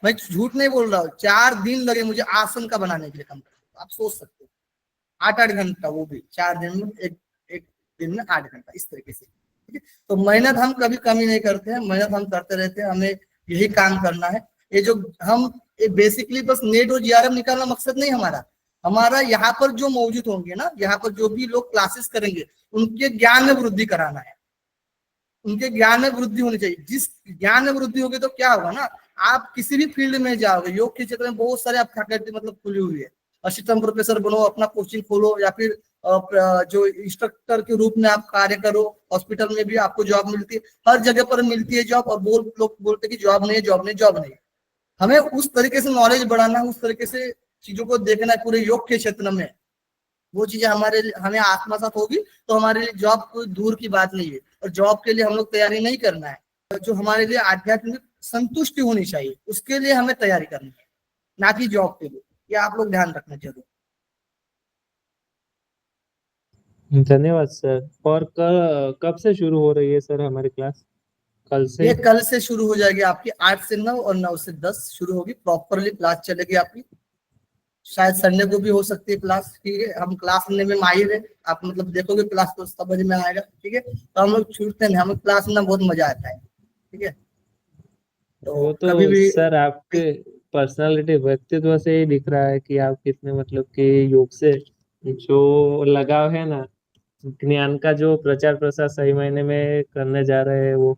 मैं झूठ नहीं बोल रहा हूँ, 4 दिन लगे मुझे आसन का बनाने के लिए कम। आप सोच सकते हो 8-8 घंटा, वो भी 4 दिन में, एक दिन में 8 घंटा, इस तरीके से। ठीक है, तो मेहनत हम कभी कमी नहीं करते हैं, मेहनत हम करते रहते हैं, हमें यही काम करना है। ये जो हम बेसिकली बस नेट और जीआरएफ निकालना मकसद नहीं हमारा। हमारा यहाँ पर जो मौजूद होंगे ना, यहाँ पर जो भी लोग क्लासेस करेंगे, उनके ज्ञान में वृद्धि कराना है, उनके ज्ञान में वृद्धि होनी चाहिए। जिस ज्ञान में वृद्धि होगी तो क्या होगा ना, आप किसी भी फील्ड में जाओगे, योग के क्षेत्र में बहुत सारे आप फैकल्टी मतलब खुली हुई है, असिस्टेंट प्रोफेसर बनो, अपना कोचिंग खोलो, या फिर जो इंस्ट्रक्टर के रूप में आप कार्य करो, हॉस्पिटल में भी आपको जॉब मिलती है, हर जगह पर मिलती है जॉब। और लोग बोलते कि जॉब नहीं है, जॉब नहीं, जॉब नहीं। हमें उस तरीके से नॉलेज बढ़ाना है, उस तरीके से चीजों को देखना है पूरे योग के क्षेत्र में। वो चीजें हमें आत्मसात होगी तो हमारे लिए जॉब कोई दूर की बात नहीं है। और जॉब के लिए हम लोग तैयारी नहीं करना है, जो हमारे लिए आध्यात्मिक संतुष्टि होनी चाहिए, उसके लिए हमें तैयारी करनी है, ना कि जॉब के लिए। ये आप लोग ध्यान रखना जरूर। धन्यवाद सर। और कब से शुरू हो रही है सर हमारी क्लास? कल से? ये कल से शुरू हो जाएगी आपकी, 8 से 9 और 9 से 10 शुरू होगी, प्रॉपरली क्लास चलेगी आपकी। शायद संडे को भी हो सकती है क्लास। ठीक है, हम क्लास लेने में माहिर है, आप मतलब देखोगे क्लास तो समझ में आएगा। ठीक है, तो हम लोग छूटते नहीं, हमें क्लास में बहुत मजा आता है। ठीक है, तो वो तो कभी भी सर आपके पर्सनालिटी, व्यक्तित्व से ही दिख रहा है कि आप कितने मतलब कि योग से जो लगाव है ना, ज्ञान का जो प्रचार प्रसार सही मायने में करने जा रहे हैं, वो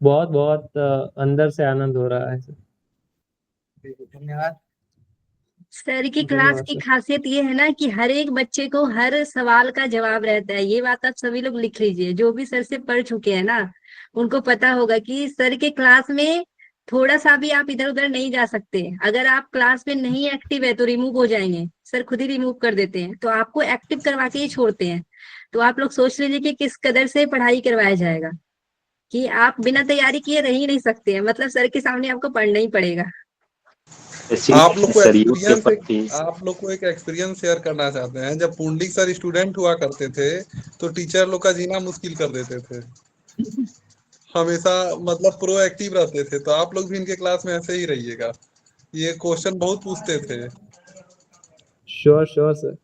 बहुत बहुत अंदर से आनंद हो रहा है सर। धन्यवाद। सर की क्लास धन्यवाद की सर। खासियत ये है ना कि हर एक बच्चे को हर सवाल का जवाब रहता है। ये बात आप सभी लोग लिख लीजिए, जो भी सर से पढ़ चुके हैं ना, उनको पता होगा कि सर के क्लास में थोड़ा सा भी आप इधर उधर नहीं जा सकते। अगर आप क्लास में नहीं एक्टिव है तो रिमूव हो जाएंगे, सर खुद ही रिमूव कर देते हैं, तो आपको एक्टिव करवा के ही छोड़ते हैं। तो आप लोग सोच लीजिए कि किस कदर से पढ़ाई करवाया जाएगा, कि आप बिना तैयारी किए रह ही नहीं सकते हैं, मतलब सर के सामने आपको पढ़ना ही पड़ेगा। आप लोग को सर योग के प्रति आप लोग को एक एक्सपीरियंस शेयर करना चाहते हैं। जब पुंडलिक सर स्टूडेंट हुआ करते थे तो टीचर लोग का जीना मुश्किल कर देते थे, हमेशा मतलब प्रोएक्टिव रहते थे। तो आप लोग भी इनके क्लास में ऐसे ही रहिएगा, ये क्वेश्चन बहुत पूछते थे। Sure sure sir.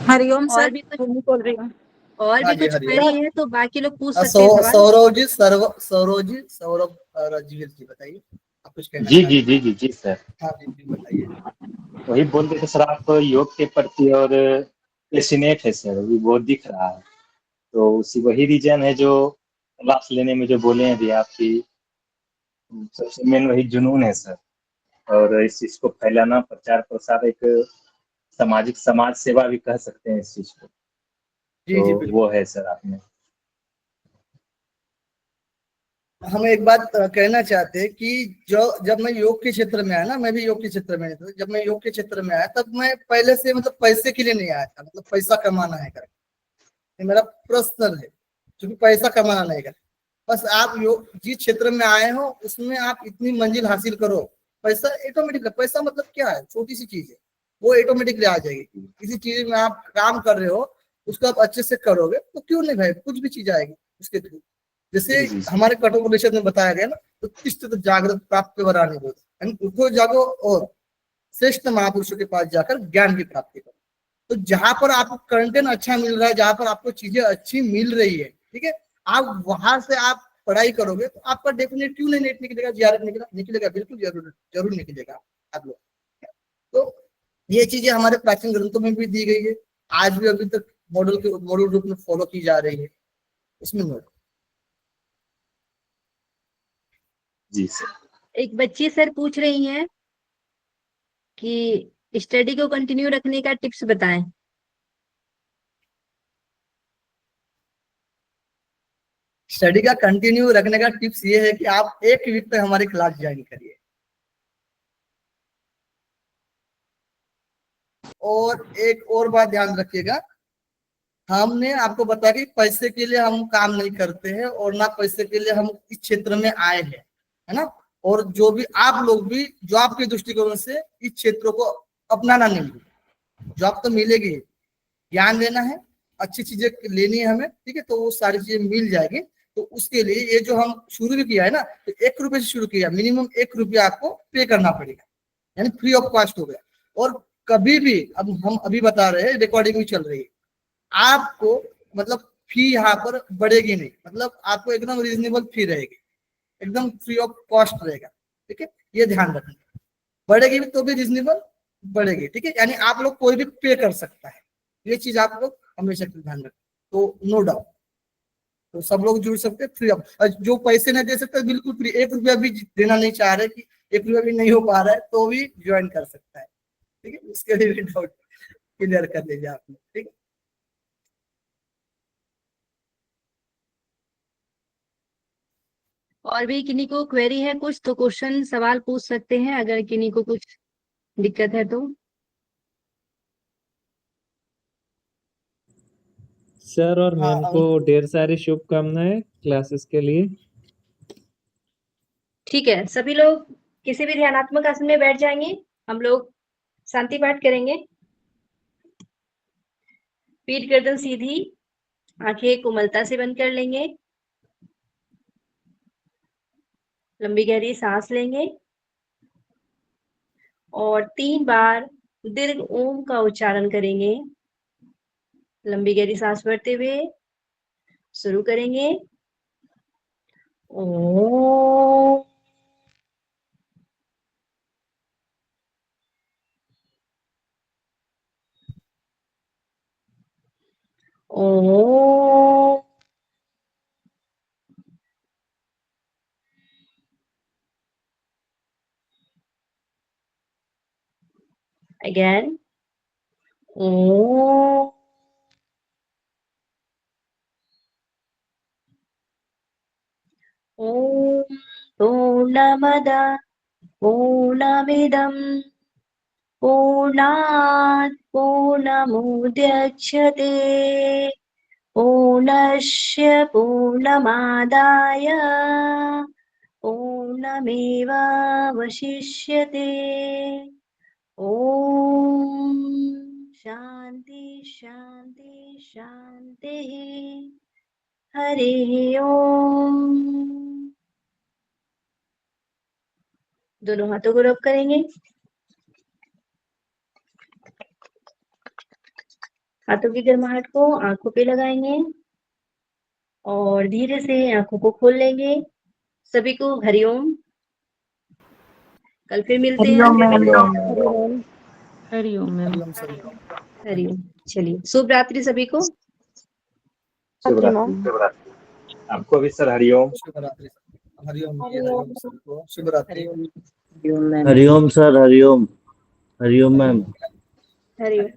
हरिओम और सर, भी कुछ भूमि बोल रही हूँ। और हाँ भी जी, कुछ हरिओम। क्वेरी है तो बाकी लोग पूछ सकते हैं सवाल। सौरभ राजीव जी बताइए, आप कुछ कहना जी चाह जी रहे जी जी जी सर, हैं? हाँ जी बताइए। वही बोल रहे थे सर, आप योग के प्रति और पैशनेट है सर, वो बहुत दिख रहा है। तो उसी वही रीजन है जो क्लास लेने में जो बोले हैं अभी आपकी, सबसे मेन वही जुनून है सर। और इस चीज को फैलाना, प्रचार प्रसार, एक सामाजिक समाज सेवा भी कह सकते हैं इस चीज को। जी जी तो बिल्कुल। वो है सर आप में। हम एक बात कहना चाहते हैं कि जब मैं योग के क्षेत्र में आया ना, मैं भी योग के क्षेत्र में था, जब मैं योग के क्षेत्र में आया तब मैं पहले से मतलब पैसे के लिए नहीं आया था, मतलब पैसा कमाना है कर, ये मेरा पर्सनल है, क्योंकि पैसा कमाना नहीं कर। बस आप योग जिस क्षेत्र में आए हो उसमें आप इतनी मंजिल हासिल करो, पैसा ऑटोमेटिक, पैसा मतलब क्या है, छोटी सी चीज है, वो ऑटोमेटिकली आ जाएगी। किसी चीज में आप काम कर रहे हो, उसको आप अच्छे से करोगे तो क्यों नहीं भाई, कुछ भी चीज आएगी उसके थ्रू। जैसे हमारे कठोपनिषद में बताया गया ना, उत्तिष्ठत जागृत प्राप्त वरानि बोध, यानी उठो जागो और श्रेष्ठ महापुरुषों के पास जाकर ज्ञान की प्राप्ति करो। तो जहां पर आपको कंटेंट अच्छा मिल रहा है, जहां पर आपको चीजें अच्छी मिल रही है, ठीक है, आप वहां से आप पढ़ाई करोगे तो आपका डेफिनेट क्यों नहीं नेट निकलेगा, जीआरएफ निकलेगा, बिल्कुल जरूर निकलेगा आप लोग। तो ये चीजें हमारे प्राचीन ग्रंथों में भी दी गई है, आज भी अभी तक मॉडल रूप में फॉलो की जा रही है, इसमें नोट। जी सर। एक बच्ची सर पूछ रही हैं कि स्टडी को कंटिन्यू रखने का टिप्स बताएं। स्टडी का कंटिन्यू रखने का टिप्स ये है कि आप एक वीक पे हमारी क्लास ज्वाइन करिए। और एक और बात ध्यान रखिएगा, हमने आपको बताया कि पैसे के लिए हम काम नहीं करते हैं और ना पैसे के लिए हम इस क्षेत्र में आए हैं, है ना। और जो भी आप लोग भी जॉब के दृष्टिकोण से इस क्षेत्र को अपनाना नहीं है, जॉब तो मिलेगी, ज्ञान लेना है, अच्छी चीजें लेनी है हमें, ठीक है, तो वो सारी चीजें मिल जाएगी। तो उसके लिए ये जो हम शुरू भी किया है ना, तो 1 रुपए से शुरू किया, मिनिमम 1 रुपया आपको पे करना पड़ेगा, यानी फ्री ऑफ कॉस्ट हो गया। और कभी भी, अब हम अभी बता रहे हैं, रिकॉर्डिंग भी चल रही है, आपको मतलब फी यहाँ पर बढ़ेगी नहीं, मतलब आपको एकदम रीजनेबल फी रहेगी, एकदम फ्री ऑफ कॉस्ट रहेगा, ठीक है, ये ध्यान रखना। बढ़ेगी भी तो भी रीजनेबल बढ़ेगी, ठीक है, यानी आप लोग कोई भी पे कर सकता है, ये चीज आप लोग हमेशा ध्यान रखें। तो नो डाउट, तो सब लोग जुड़ सकते हैं फ्री ऑफ, जो पैसे नहीं दे सकते बिल्कुल फ्री, 1 रुपया भी देना नहीं चाह रहे कि 1 रुपया भी नहीं हो पा रहा है तो भी ज्वाइन कर सकता है, ठीक है, उसके लिए भी डाउट क्लियर कर लीजिए आप लोग, ठीक है। और भी किन्हीं को क्वेरी है कुछ तो क्वेश्चन सवाल पूछ सकते हैं, अगर किन्हीं को कुछ दिक्कत है तो। सर और मैम को ढेर सारी शुभकामनाएं क्लासेस के लिए। ठीक है, सभी लोग किसी भी ध्यानात्मक आसन में बैठ जाएंगे, हम लोग शांति पाठ करेंगे। पीठ गर्दन सीधी, आंखें कोमलता से बंद कर लेंगे, लंबी गहरी सांस लेंगे और 3 बार दीर्घ ओम का उच्चारण करेंगे। लंबी गहरी सांस भरते हुए शुरू करेंगे। ओम। ओम। Again. Om. Om Purnamada Purnamidam Purnat Purnamudhyachyate Purnasya Purnamadaya Purnameva Vashishyate। Om Shanti शांति शांति। हरि ओम। दोनों हाथों को रब करेंगे, हाथों की गर्माहट को आंखों पे लगाएंगे और धीरे से आंखों को खोल लेंगे। सभी को हरिओम। कल फिर मिलते हैं। हरिओम। हरिओम। हरिओम। चलिए, शुभ रात्रि सभी को। आपको भी sir Hariom. Hariom. Shivratri. Hariom sir, Hariom. Hariom ma'am. Hariom.